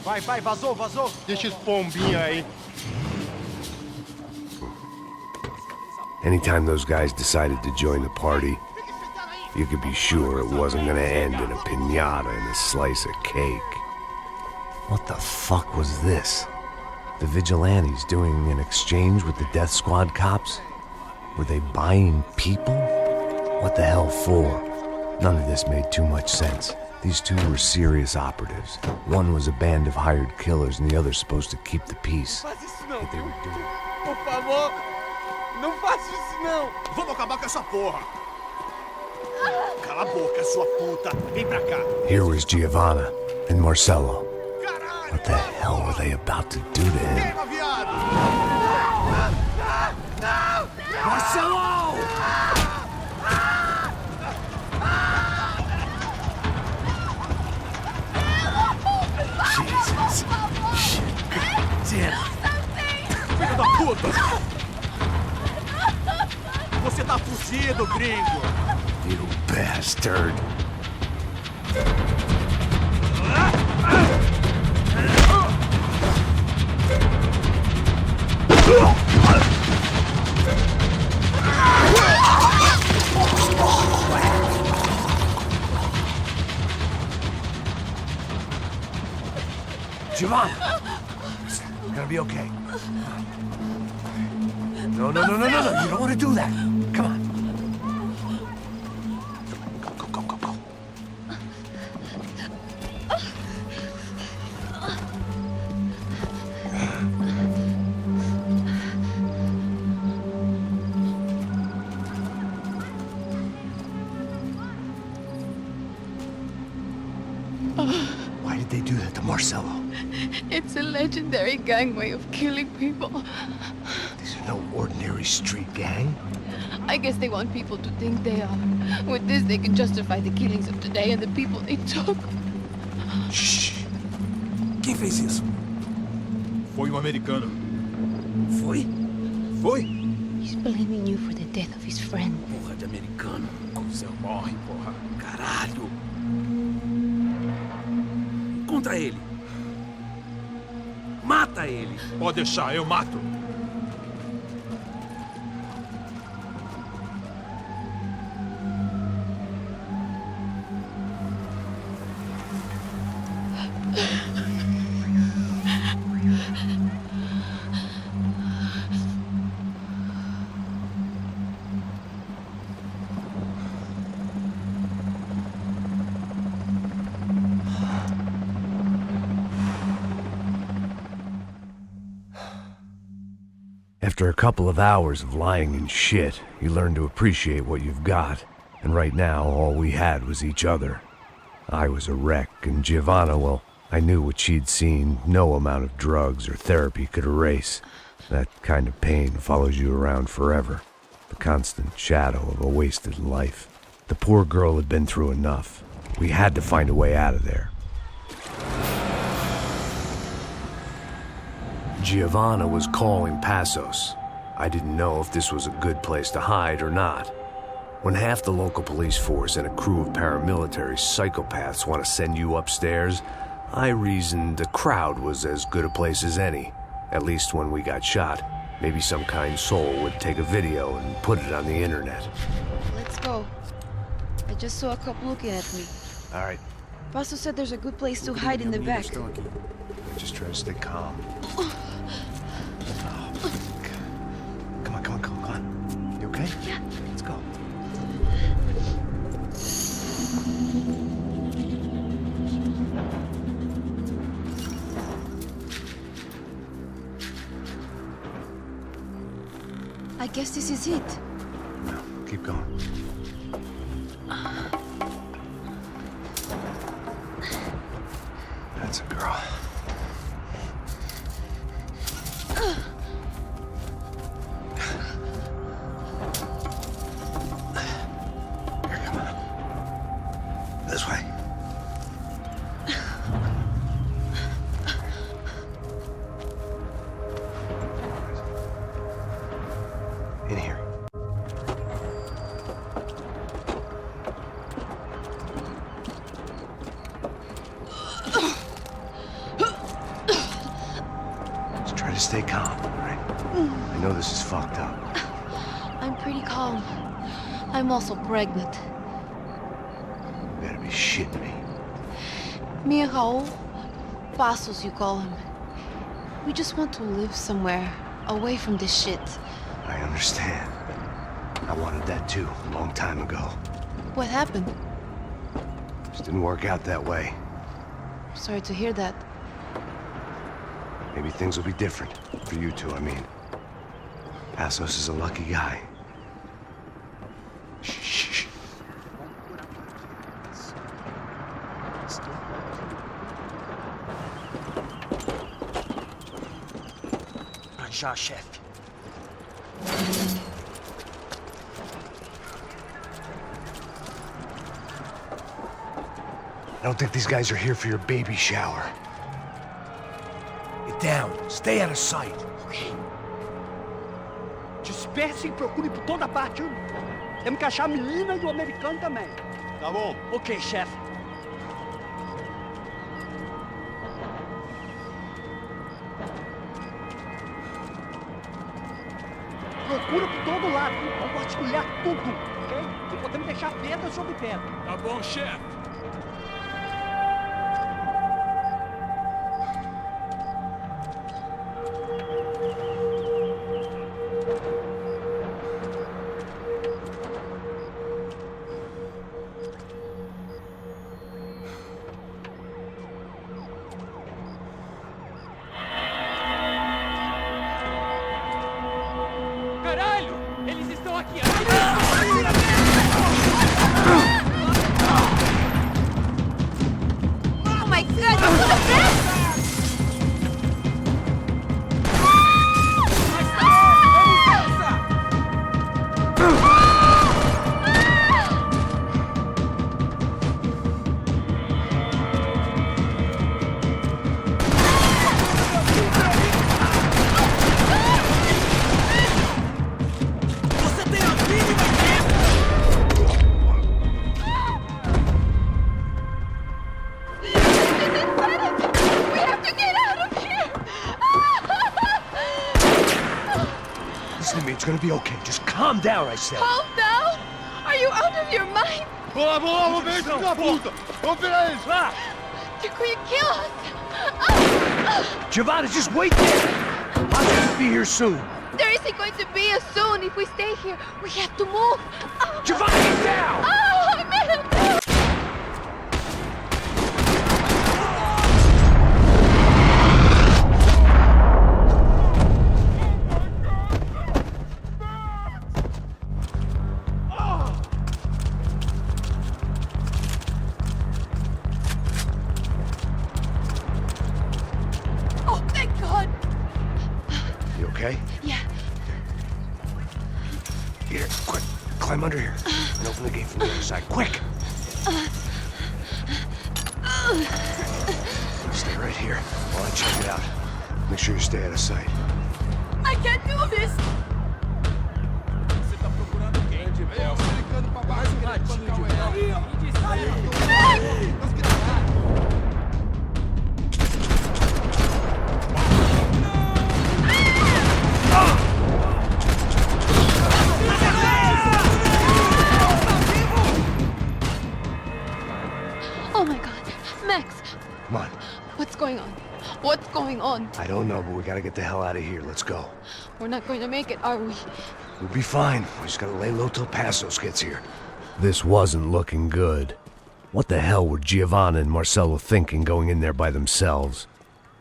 Vai, vai, vazou, vazou. Deixa esse pombinho aí. Anytime those guys decided to join the party, you could be sure it wasn't gonna end in a piñata and a slice of cake. What the fuck was this? The vigilantes doing an exchange with the death squad cops? Were they buying people? What the hell for? None of this made too much sense. These two were serious operatives. One was a band of hired killers and the other's supposed to keep the peace. What they were doing. Por favor, não faça isso não. Vamos acabar com essa porra. Cala a boca, sua puta. Vem pra cá. Here was Giovanna and Marcello. What the hell were they about to do to him? Marcello! Jesus. Shit. Damn. Filho da puta! Você tá fugido, gringo! You bastard. Giovanna! It's gonna be okay. No, no, no, no, no, no. You don't want to do that. Come on. Go, go, go, go. Why did they do that to Marcello? It's a legendary gang way of killing people. These are no ordinary street gang. I guess they want people to think they are. With this, they can justify the killings of today and the people they took. Shh. Quem fez isso? Foi americano. Foi? Foi? He's blaming you for the death of his friend. Porra de americano. Como você morre, porra. Caralho. Contra ele. Mata ele. Pode deixar, eu mato. After a couple of hours of lying in shit, you learn to appreciate what you've got. And right now, all we had was each other. I was a wreck, and Giovanna, well, I knew what she'd seen no amount of drugs or therapy could erase. That kind of pain follows you around forever. The constant shadow of a wasted life. The poor girl had been through enough. We had to find a way out of there. Giovanna was calling Passos. I didn't know if this was a good place to hide or not. When half the local police force and a crew of paramilitary psychopaths want to send you upstairs, I reasoned a crowd was as good a place as any. At least when we got shot, maybe some kind soul would take a video and put it on the internet. Let's go. I just saw a cop looking at me. All right. Paso said there's a good place to hide in the back. Just try to stay calm. Oh, come on, come on, come on, come on. You okay? Yeah. Let's go. I guess this is it. No, keep going. That's a girl. Here, come on. This way. In here. stay calm, all right? I know this is fucked up. I'm pretty calm. I'm also pregnant. You better be shitting me. Me and Raul, Passos you call him. We just want to live somewhere, away from this shit. I understand. I wanted that too, a long time ago. What happened? Just didn't work out that way. Sorry to hear that. Maybe things will be different. For you two, I mean. Passos is a lucky guy. Shh. Já, chefe. I don't think these guys are here for your baby shower. Get down. Stay out of sight. Ok. Disperse e procure por toda parte. Temos que achar a menina e o americano também. Tá bom. Ok, chefe. Procura por todo lado. Vamos vasculhar tudo, ok? Não podemos deixar pedra sobre pedra. Tá bom, chefe. Caralho! Eles estão aqui! Oh my god, you put a breath! Listen to me, it's gonna be okay. Just calm down, I said. Calm down? Are you out of your mind? Vamos ver esse filho da puta! Vamos virar eles, lá! They're going to kill us! Giovanna, just wait there! I'll have to be here soon. There isn't going to be a soon if we stay here. We have to move. Giovanna, get down! Oh, I made him do. Oh, thank God. You okay? Yeah. Here, quick. Climb under here. And open the gate from the other side. Quick! Stay right here while I check it out. Make sure you stay out of sight. I can't do this. É, o americano pra baixo, Oh my God. Max, Come on. what's going on? What's going on? I don't know, but we gotta get the hell out of here. Let's go. We're not going to make it, are we? We'll be fine. We just gotta lay low till Passos gets here. This wasn't looking good. What the hell were Giovanna and Marcelo thinking going in there by themselves?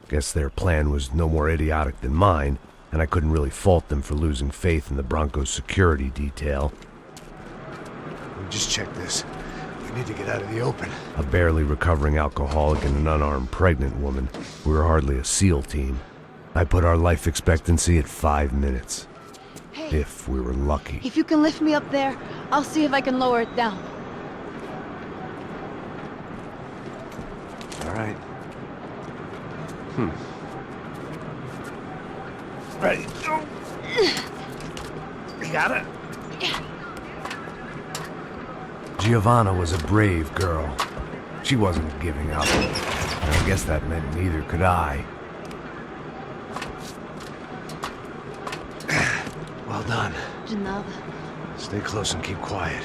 Guess their plan was no more idiotic than mine, and I couldn't really fault them for losing faith in the Broncos security detail. Just check this. We need to get out of the open. A barely recovering alcoholic and an unarmed pregnant woman. We were hardly a SEAL team. I put our life expectancy at 5 minutes. Hey. If we were lucky. If you can lift me up there, I'll see if I can lower it down. All right. Ready. Go. You got it? Yeah. Giovanna was a brave girl. She wasn't giving up. And I guess that meant neither could I. done. De nada. Stay close and keep quiet.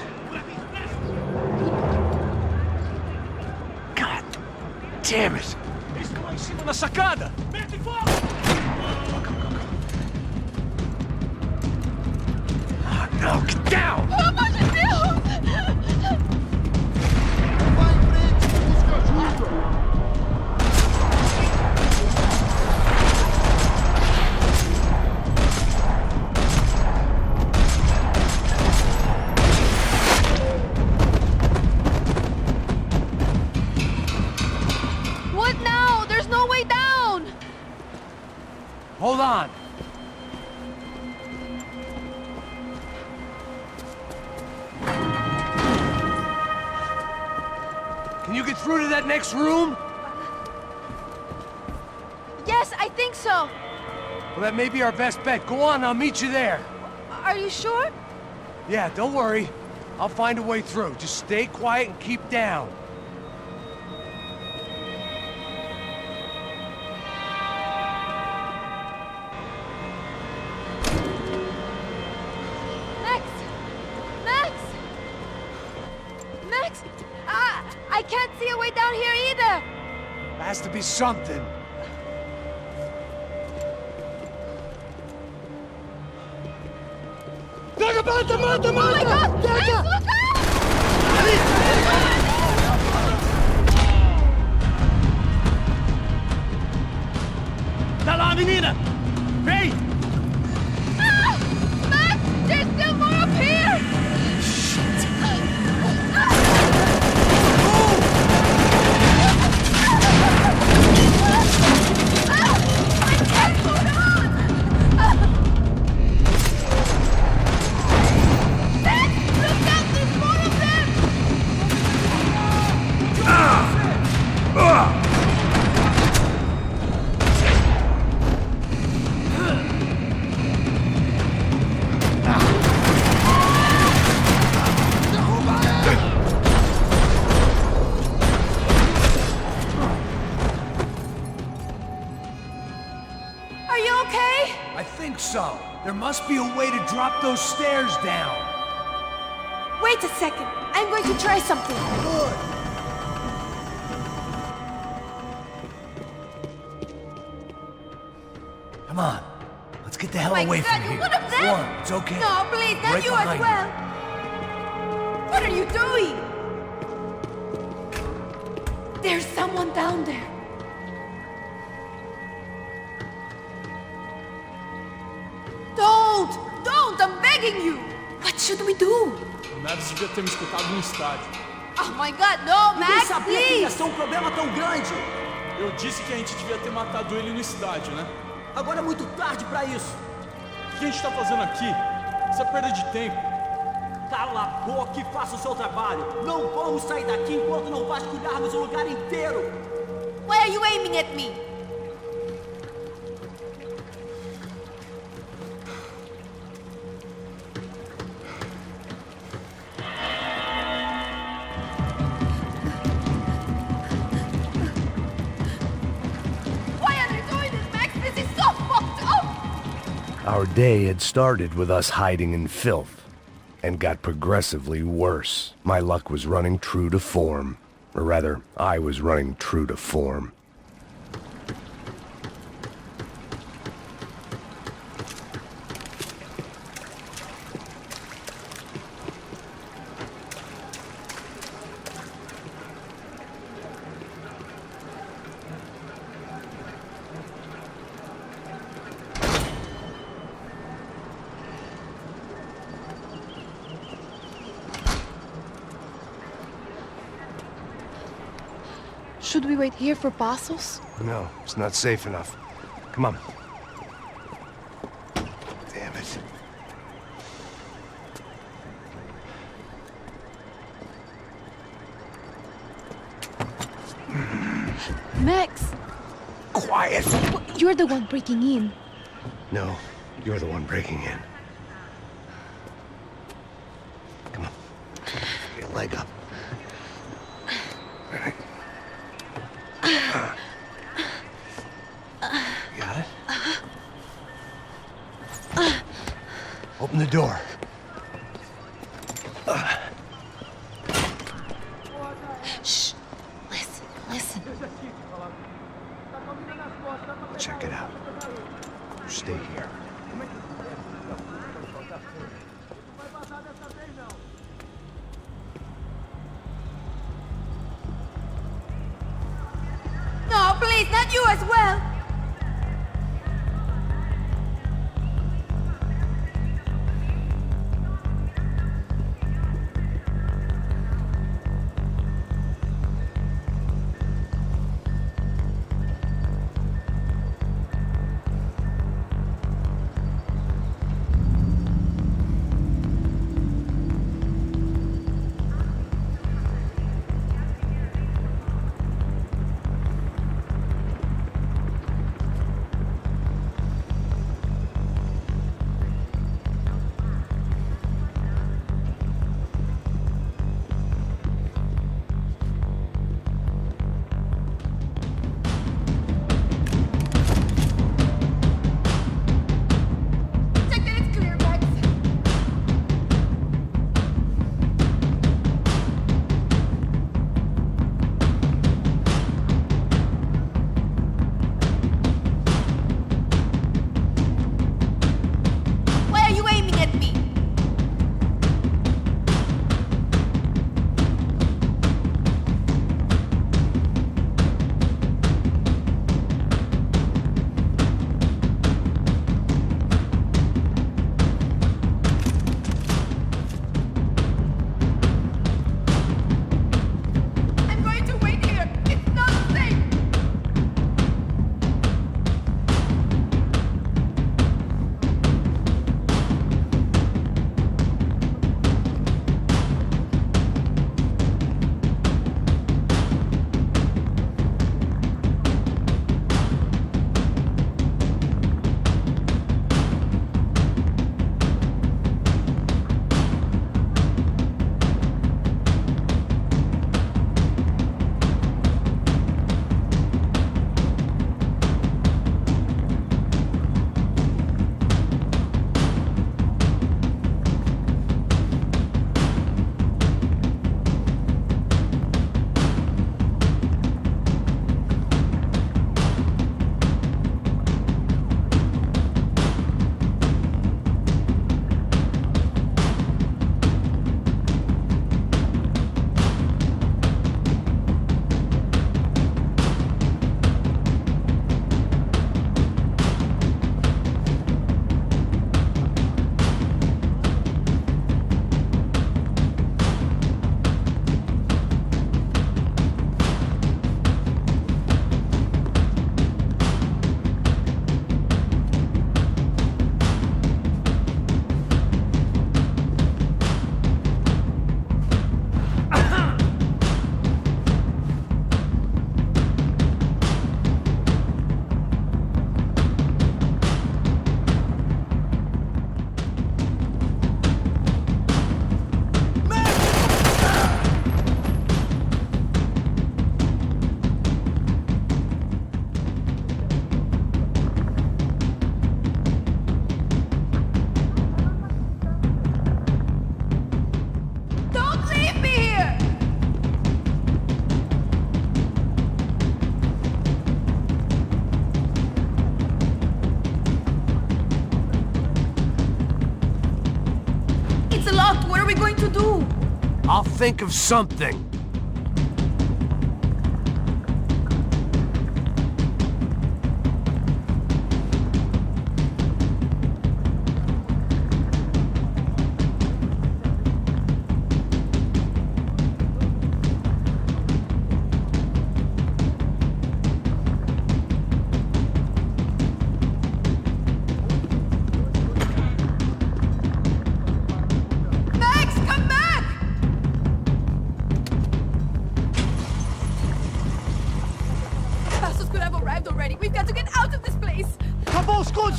God damn it! Estão lá em cima na sacada! Mete fogo! Oh, no, get down! Pelo amor de Deus! Vai em frente, busca ajuda! What now? There's no way down! Hold on! Can you get through to that next room? Yes, I think so. Well, that may be our best bet. Go on, I'll meet you there. Are you sure? Yeah, don't worry. I'll find a way through. Just stay quiet and keep down. Max! Max! Max! I can't see a way down here either! There has to be something. Mata, mata, Oh my God! Max, look Tá lá, menina! Vem! Ah! Max! There's still more up here! Are you okay? I think so. There must be a way to drop those stairs down. Wait a second. I'm going to try something. Good. Come on. Let's get the hell My away God, from you here. would have that? One, it's okay. No, please, not Right you as behind well. What are you doing? There's someone down there. Don't! I'm begging you. What should we do? O Max devia ter me escutado no estádio. Oh my God, no, Ninguém Max, sabia que ia please. ser um problema tão grande. Eu disse que a gente devia ter matado ele no estádio, né? Agora é muito tarde pra isso. O que a gente tá fazendo aqui? Isso é perda de tempo. Cala a boca e faça o seu trabalho. Não vamos sair daqui enquanto não vasculharmos o lugar inteiro. Why are you aiming at me? Why are you doing this, Max? This is so fucked up! Our day had started with us hiding in filth, and got progressively worse. My luck was running true to form. Or rather, I was running true to form. Should we wait here for Passos? No, it's not safe enough. Come on. Damn it. Max! Quiet! You're the one breaking in. No, you're the one breaking in. Come on. Get a leg up. All right. You got it? Open the door. Shh. Listen, listen. Check it out. Stay here. No, please, not you as well. I'll think of something.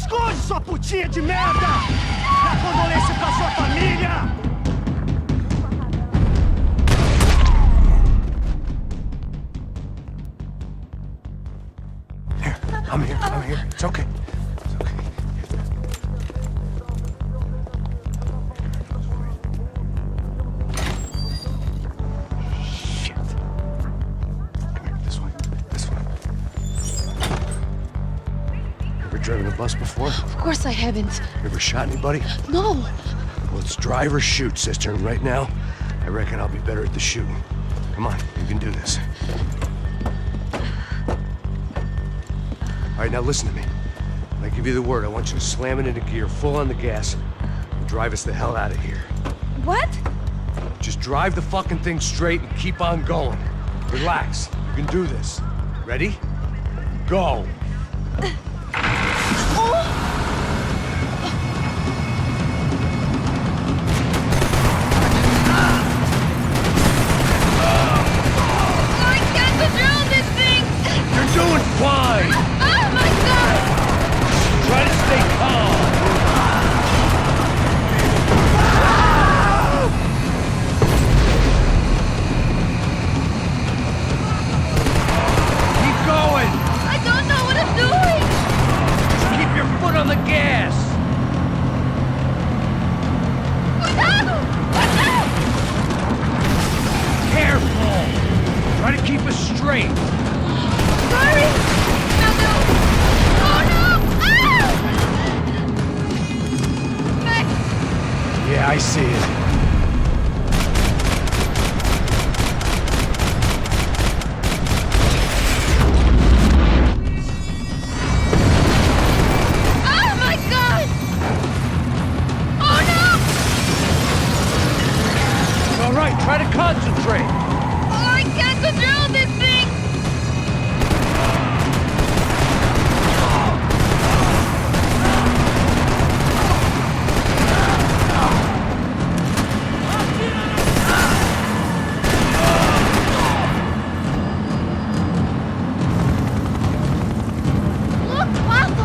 Esconde, sua putinha de merda! Dá condolência pra sua família! Here, I'm here. It's okay. It's okay. taken a bus before? Of course I haven't. You ever shot anybody? No. Well, it's drive or shoot, sister. And right now, I reckon I'll be better at the shooting. Come on, you can do this. All right, now listen to me. When I give you the word, I want you to slam it into gear, full on the gas, and drive us the hell out of here. What? Just drive the fucking thing straight and keep on going. Relax. You can do this. Ready? Go. I can't control this thing! You're doing fine! Oh my god! Try to stay calm! Keep going! I don't know what I'm doing! Just keep your foot on the gas! Cuidado! Watch out! Careful! Try to keep us straight! Sorry! No, no! Oh no! Ah! Max! Yeah, I see it. Oh my god! Oh no! All right, try to concentrate. Oh, I can't control this thing! Look, Paco!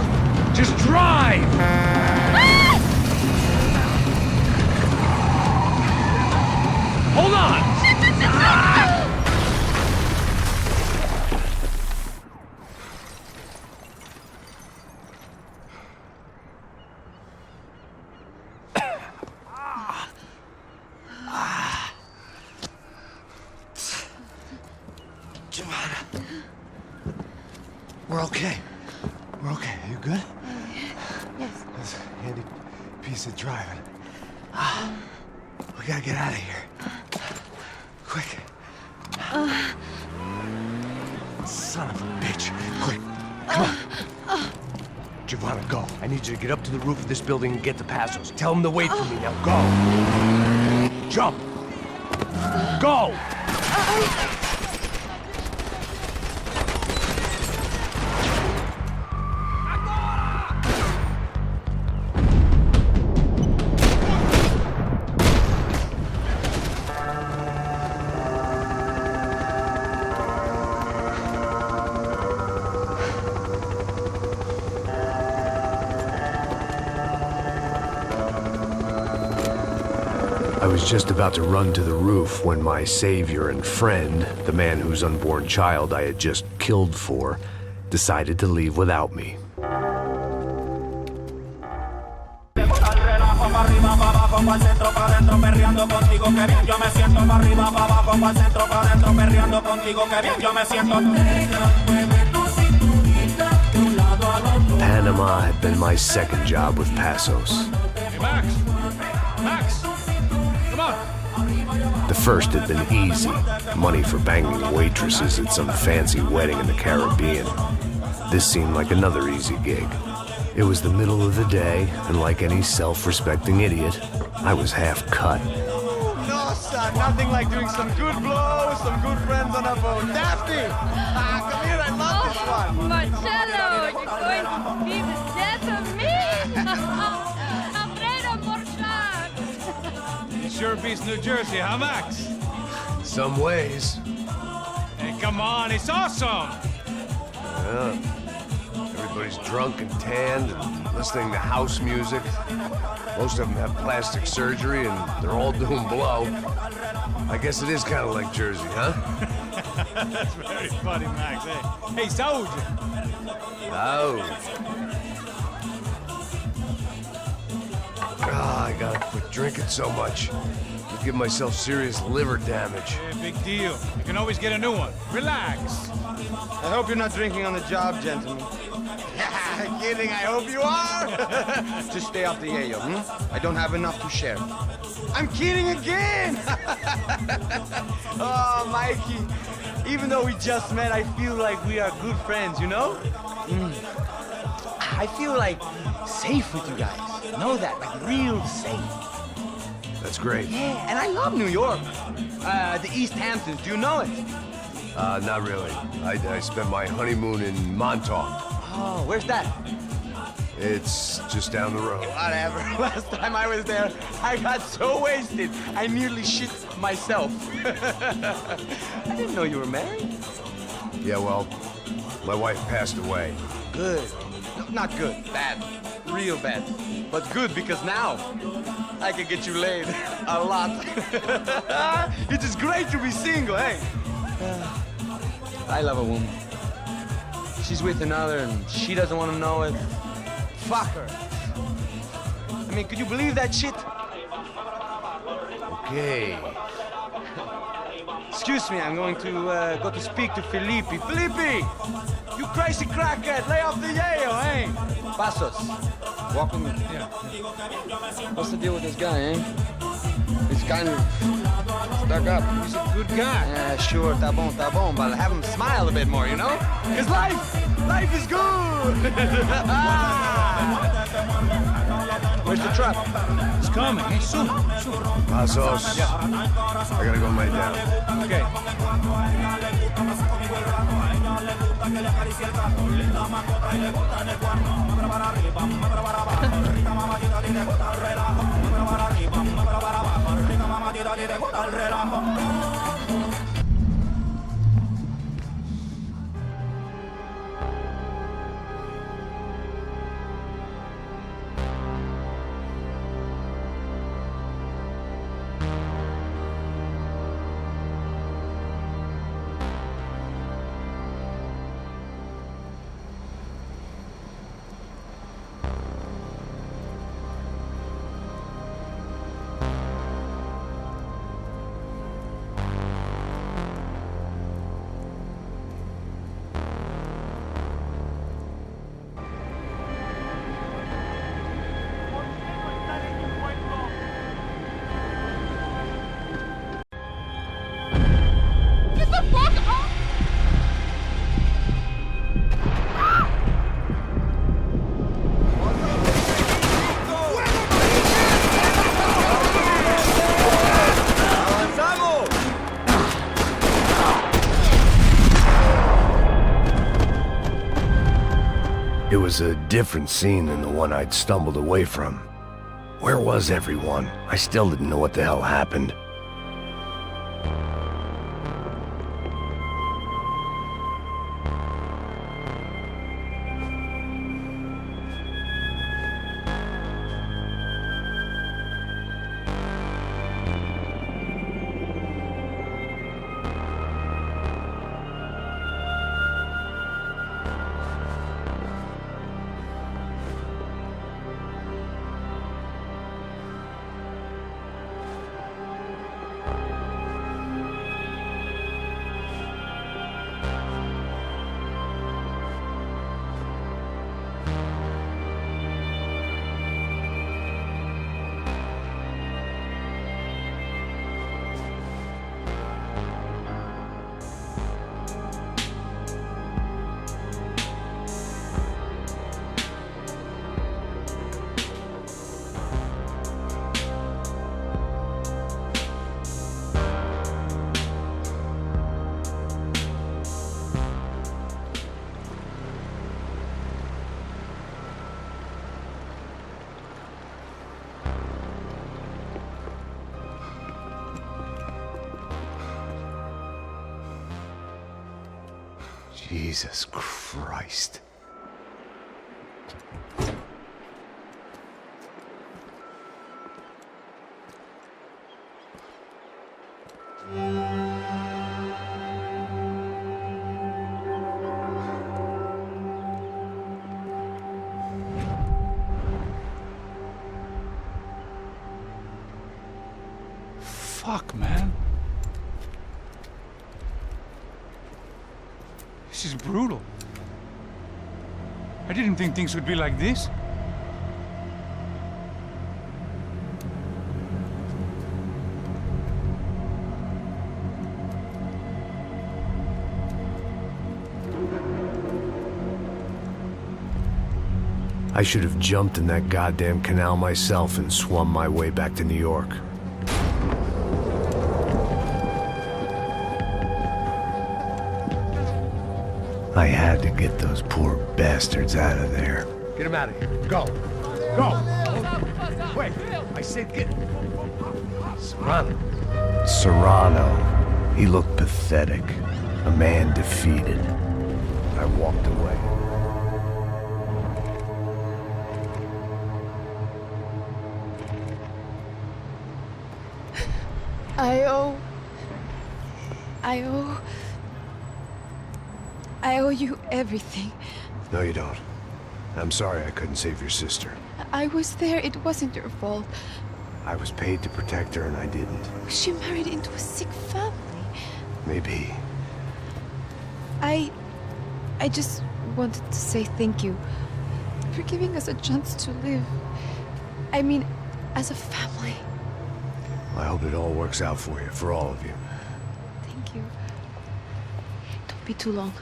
Just drive! Ah! Hold on! We're okay. We're okay. You good? Yes. That's a handy piece of driving. We gotta get out of here. Quick. Son of a bitch. Quick. Come on. Giovanna, go. I need you to get up to the roof of this building and get to Passos. Tell them to wait for me. Now go. Jump. Go. I was just about to run to the roof when my savior and friend, the man whose unborn child I had just killed for, decided to leave without me. Panama had been my second job with Passos. Hey, Max! Max! Come on! The first had been easy. Money for banging waitresses at some fancy wedding in the Caribbean. This seemed like another easy gig. It was the middle of the day, and like any self-respecting idiot, I was half cut. No, son, nothing like doing some good blows, some good friends on a boat. Daphne! Come here, I love this one. Marcello, you're going to be the death of me! Alfredo Morchan! It sure beats New Jersey, huh, Max? Some ways. Hey, come on, it's awesome! Yeah. Everybody's drunk and tanned and listening to house music. Most of them have plastic surgery and they're all doing blow. I guess it is kind of like Jersey, huh? That's very funny, Max. Hey, Saúde! Ah, I gotta quit drinking so much. to give myself serious liver damage. Yeah, big deal. You can always get a new one. Relax. I hope you're not drinking on the job, gentlemen. Kidding, I hope you are. Just stay off the yayo, I don't have enough to share. I'm kidding again! Oh, Mikey, even though we just met, I feel like we are good friends, you know? I feel like safe with you guys. Know that, like real safe. That's great. Yeah, and I love New York. The East Hamptons, do you know it? Not really. I spent my honeymoon in Montauk. Oh, where's that? It's just down the road. Whatever. Last time I was there, I got so wasted, I nearly shit myself. I didn't know you were married. Yeah, well, my wife passed away. Good. No, not good. Bad. Real bad. But good because now I can get you laid a lot. It is great to be single, hey? I love a woman. She's with another and she doesn't want to know it. Fuck her. I mean, could you believe that shit? Okay. Excuse me, I'm going to go to speak to Felipe. Felipe! You crazy crackhead, lay off the yayo, eh? Passos, walk with me. Yeah. What's the deal with this guy, eh? He's kind of stuck up. He's a good guy. Yeah, sure, tá bom, but have him smile a bit more, you know? Because life is good! Where's the truck? It's coming, eh? Soon. Passos. Yeah. I gotta go lay down. Okay. It was a different scene than the one I'd stumbled away from. Where was everyone? I still didn't know what the hell happened. Jesus Christ. Fuck, man. This is brutal. I didn't think things would be like this. I should have jumped in that goddamn canal myself and swum my way back to New York. I had to get those poor bastards out of there. Get him out of here. Go. Go. Wait. I said get... Serrano. Serrano. He looked pathetic. A man defeated. I walked away. I owe you everything. No, you don't. I'm sorry I couldn't save your sister. I was there. It wasn't your fault. I was paid to protect her and I didn't. She married into a sick family. Maybe. I just wanted to say thank you for giving us a chance to live. I mean, as a family. I hope it all works out for you, for all of you. Thank you. Don't be too long.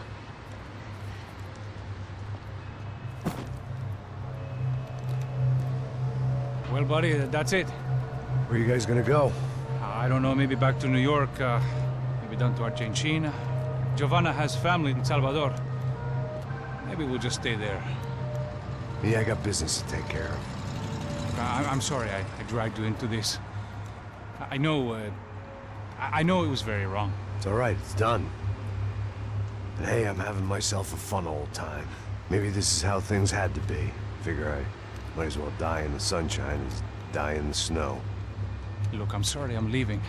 Well, buddy, that's it. Where are you guys gonna go? I don't know, maybe back to New York, maybe down to Argentina. Giovanna has family in Salvador. Maybe we'll just stay there. Yeah, I got business to take care of. I'm sorry I dragged you into this. I know it was very wrong. It's all right, it's done. And hey, I'm having myself a fun old time. Maybe this is how things had to be. Figure I might as well die in the sunshine as die in the snow. Look, I'm sorry I'm leaving.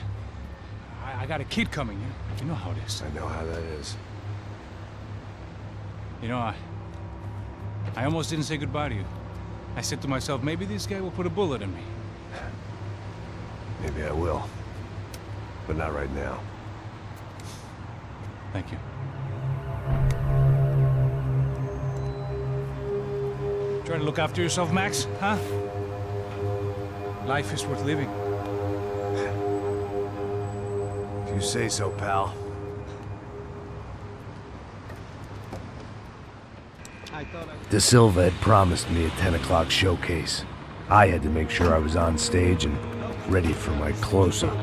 I got a kid coming, you know how it is. I know how that is. You know, I almost didn't say goodbye to you. I said to myself, maybe this guy will put a bullet in me. Maybe I will. But not right now. Thank you. Try to look after yourself, Max, huh? Life is worth living. If you say so, pal. De Silva had promised me a 10 o'clock showcase. I had to make sure I was on stage and ready for my close-up.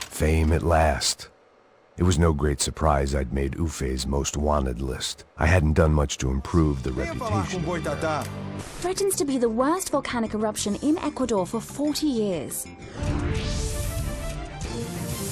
Fame at last. It was no great surprise I'd made Ufe's most wanted list. I hadn't done much to improve the reputation. Threatens to be the worst volcanic eruption in Ecuador for 40 years.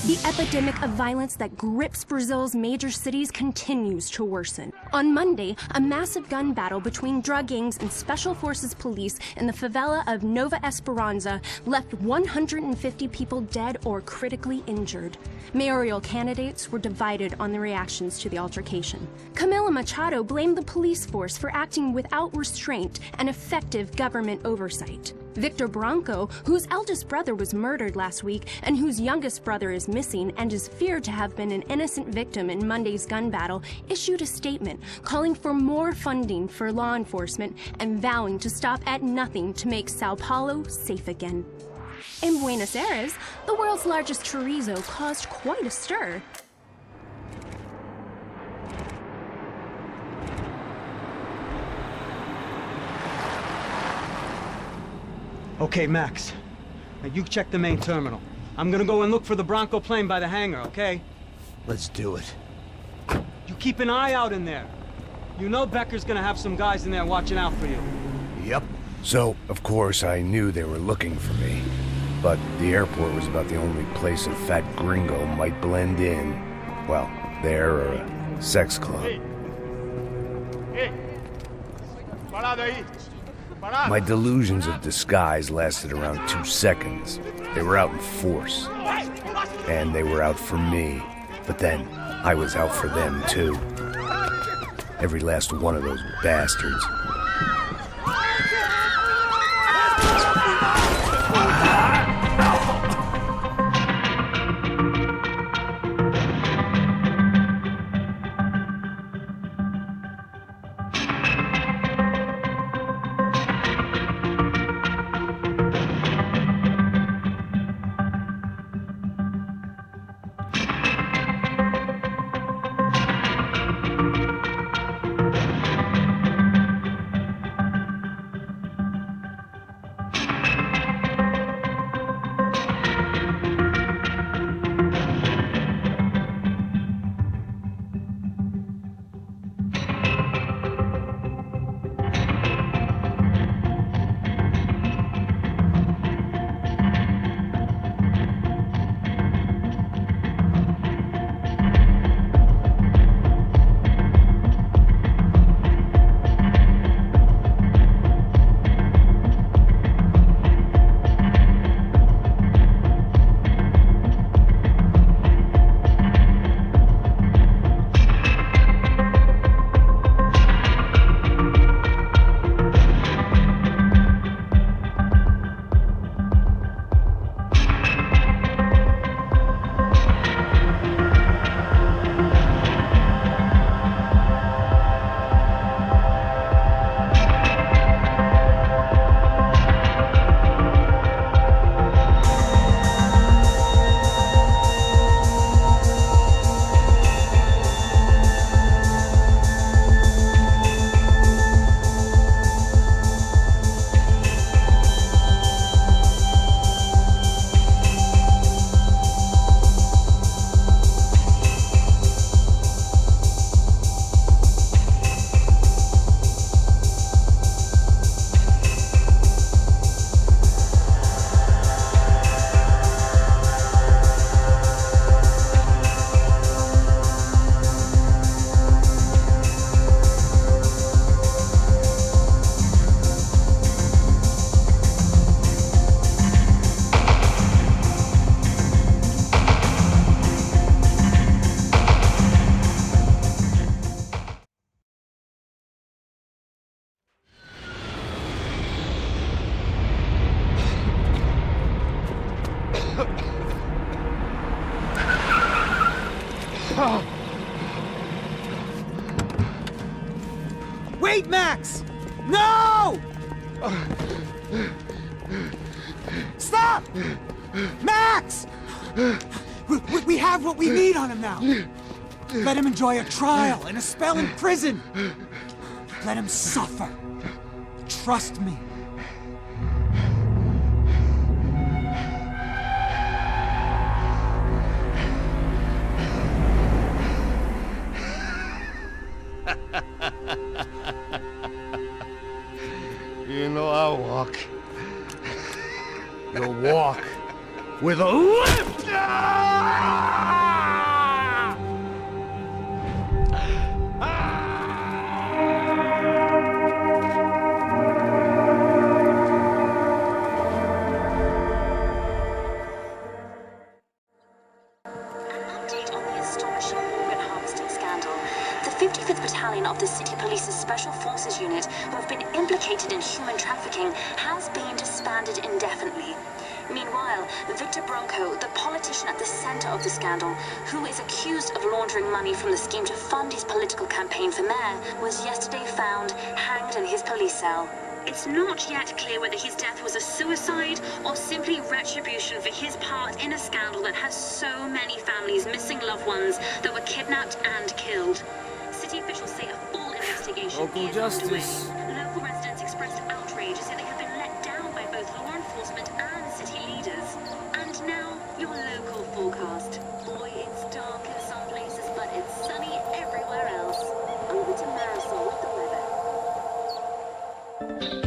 The epidemic of violence that grips Brazil's major cities continues to worsen. On Monday, a massive gun battle between drug gangs and special forces police in the favela of Nova Esperanza left 150 people dead or critically injured. Mayoral candidates were divided on the reactions to the altercation. Camila Machado blamed the police force for acting without restraint and effective government oversight. Victor Branco, whose eldest brother was murdered last week and whose youngest brother is missing and is feared to have been an innocent victim in Monday's gun battle, issued a statement calling for more funding for law enforcement and vowing to stop at nothing to make Sao Paulo safe again. In Buenos Aires, the world's largest chorizo caused quite a stir. Okay, Max. Now you check the main terminal. I'm gonna go and look for the Bronco plane by the hangar, okay? Let's do it. You keep an eye out in there. You know Becker's gonna have some guys in there watching out for you. Yep. So, of course, I knew they were looking for me. But the airport was about the only place a fat gringo might blend in. Well, there or a sex club. Ei! Parado aí! My delusions of disguise lasted around 2 seconds. They were out in force. And they were out for me. But then, I was out for them, too. Every last one of those bastards. Wait, Max! No! Stop! Max! We have what we need on him now. Let him enjoy a trial and a spell in prison. Let him suffer. Trust me. You know I'll walk. You'll walk with a limp! The 55th Battalion of the City Police's Special Forces Unit, who have been implicated in human trafficking, has been disbanded indefinitely. Meanwhile, Victor Bronco, the politician at the center of the scandal, who is accused of laundering money from the scheme to fund his political campaign for mayor, was yesterday found hanged in his police cell. It's not yet clear whether his death was a suicide or simply retribution for his part in a scandal that has so many families missing loved ones that were kidnapped and killed. City officials say a full investigation is underway. Local residents expressed outrage, say they have been let down by both law enforcement and city leaders. And now, your local forecast. Boy, it's dark in some places, but it's sunny everywhere else. Over to Marisol with the weather.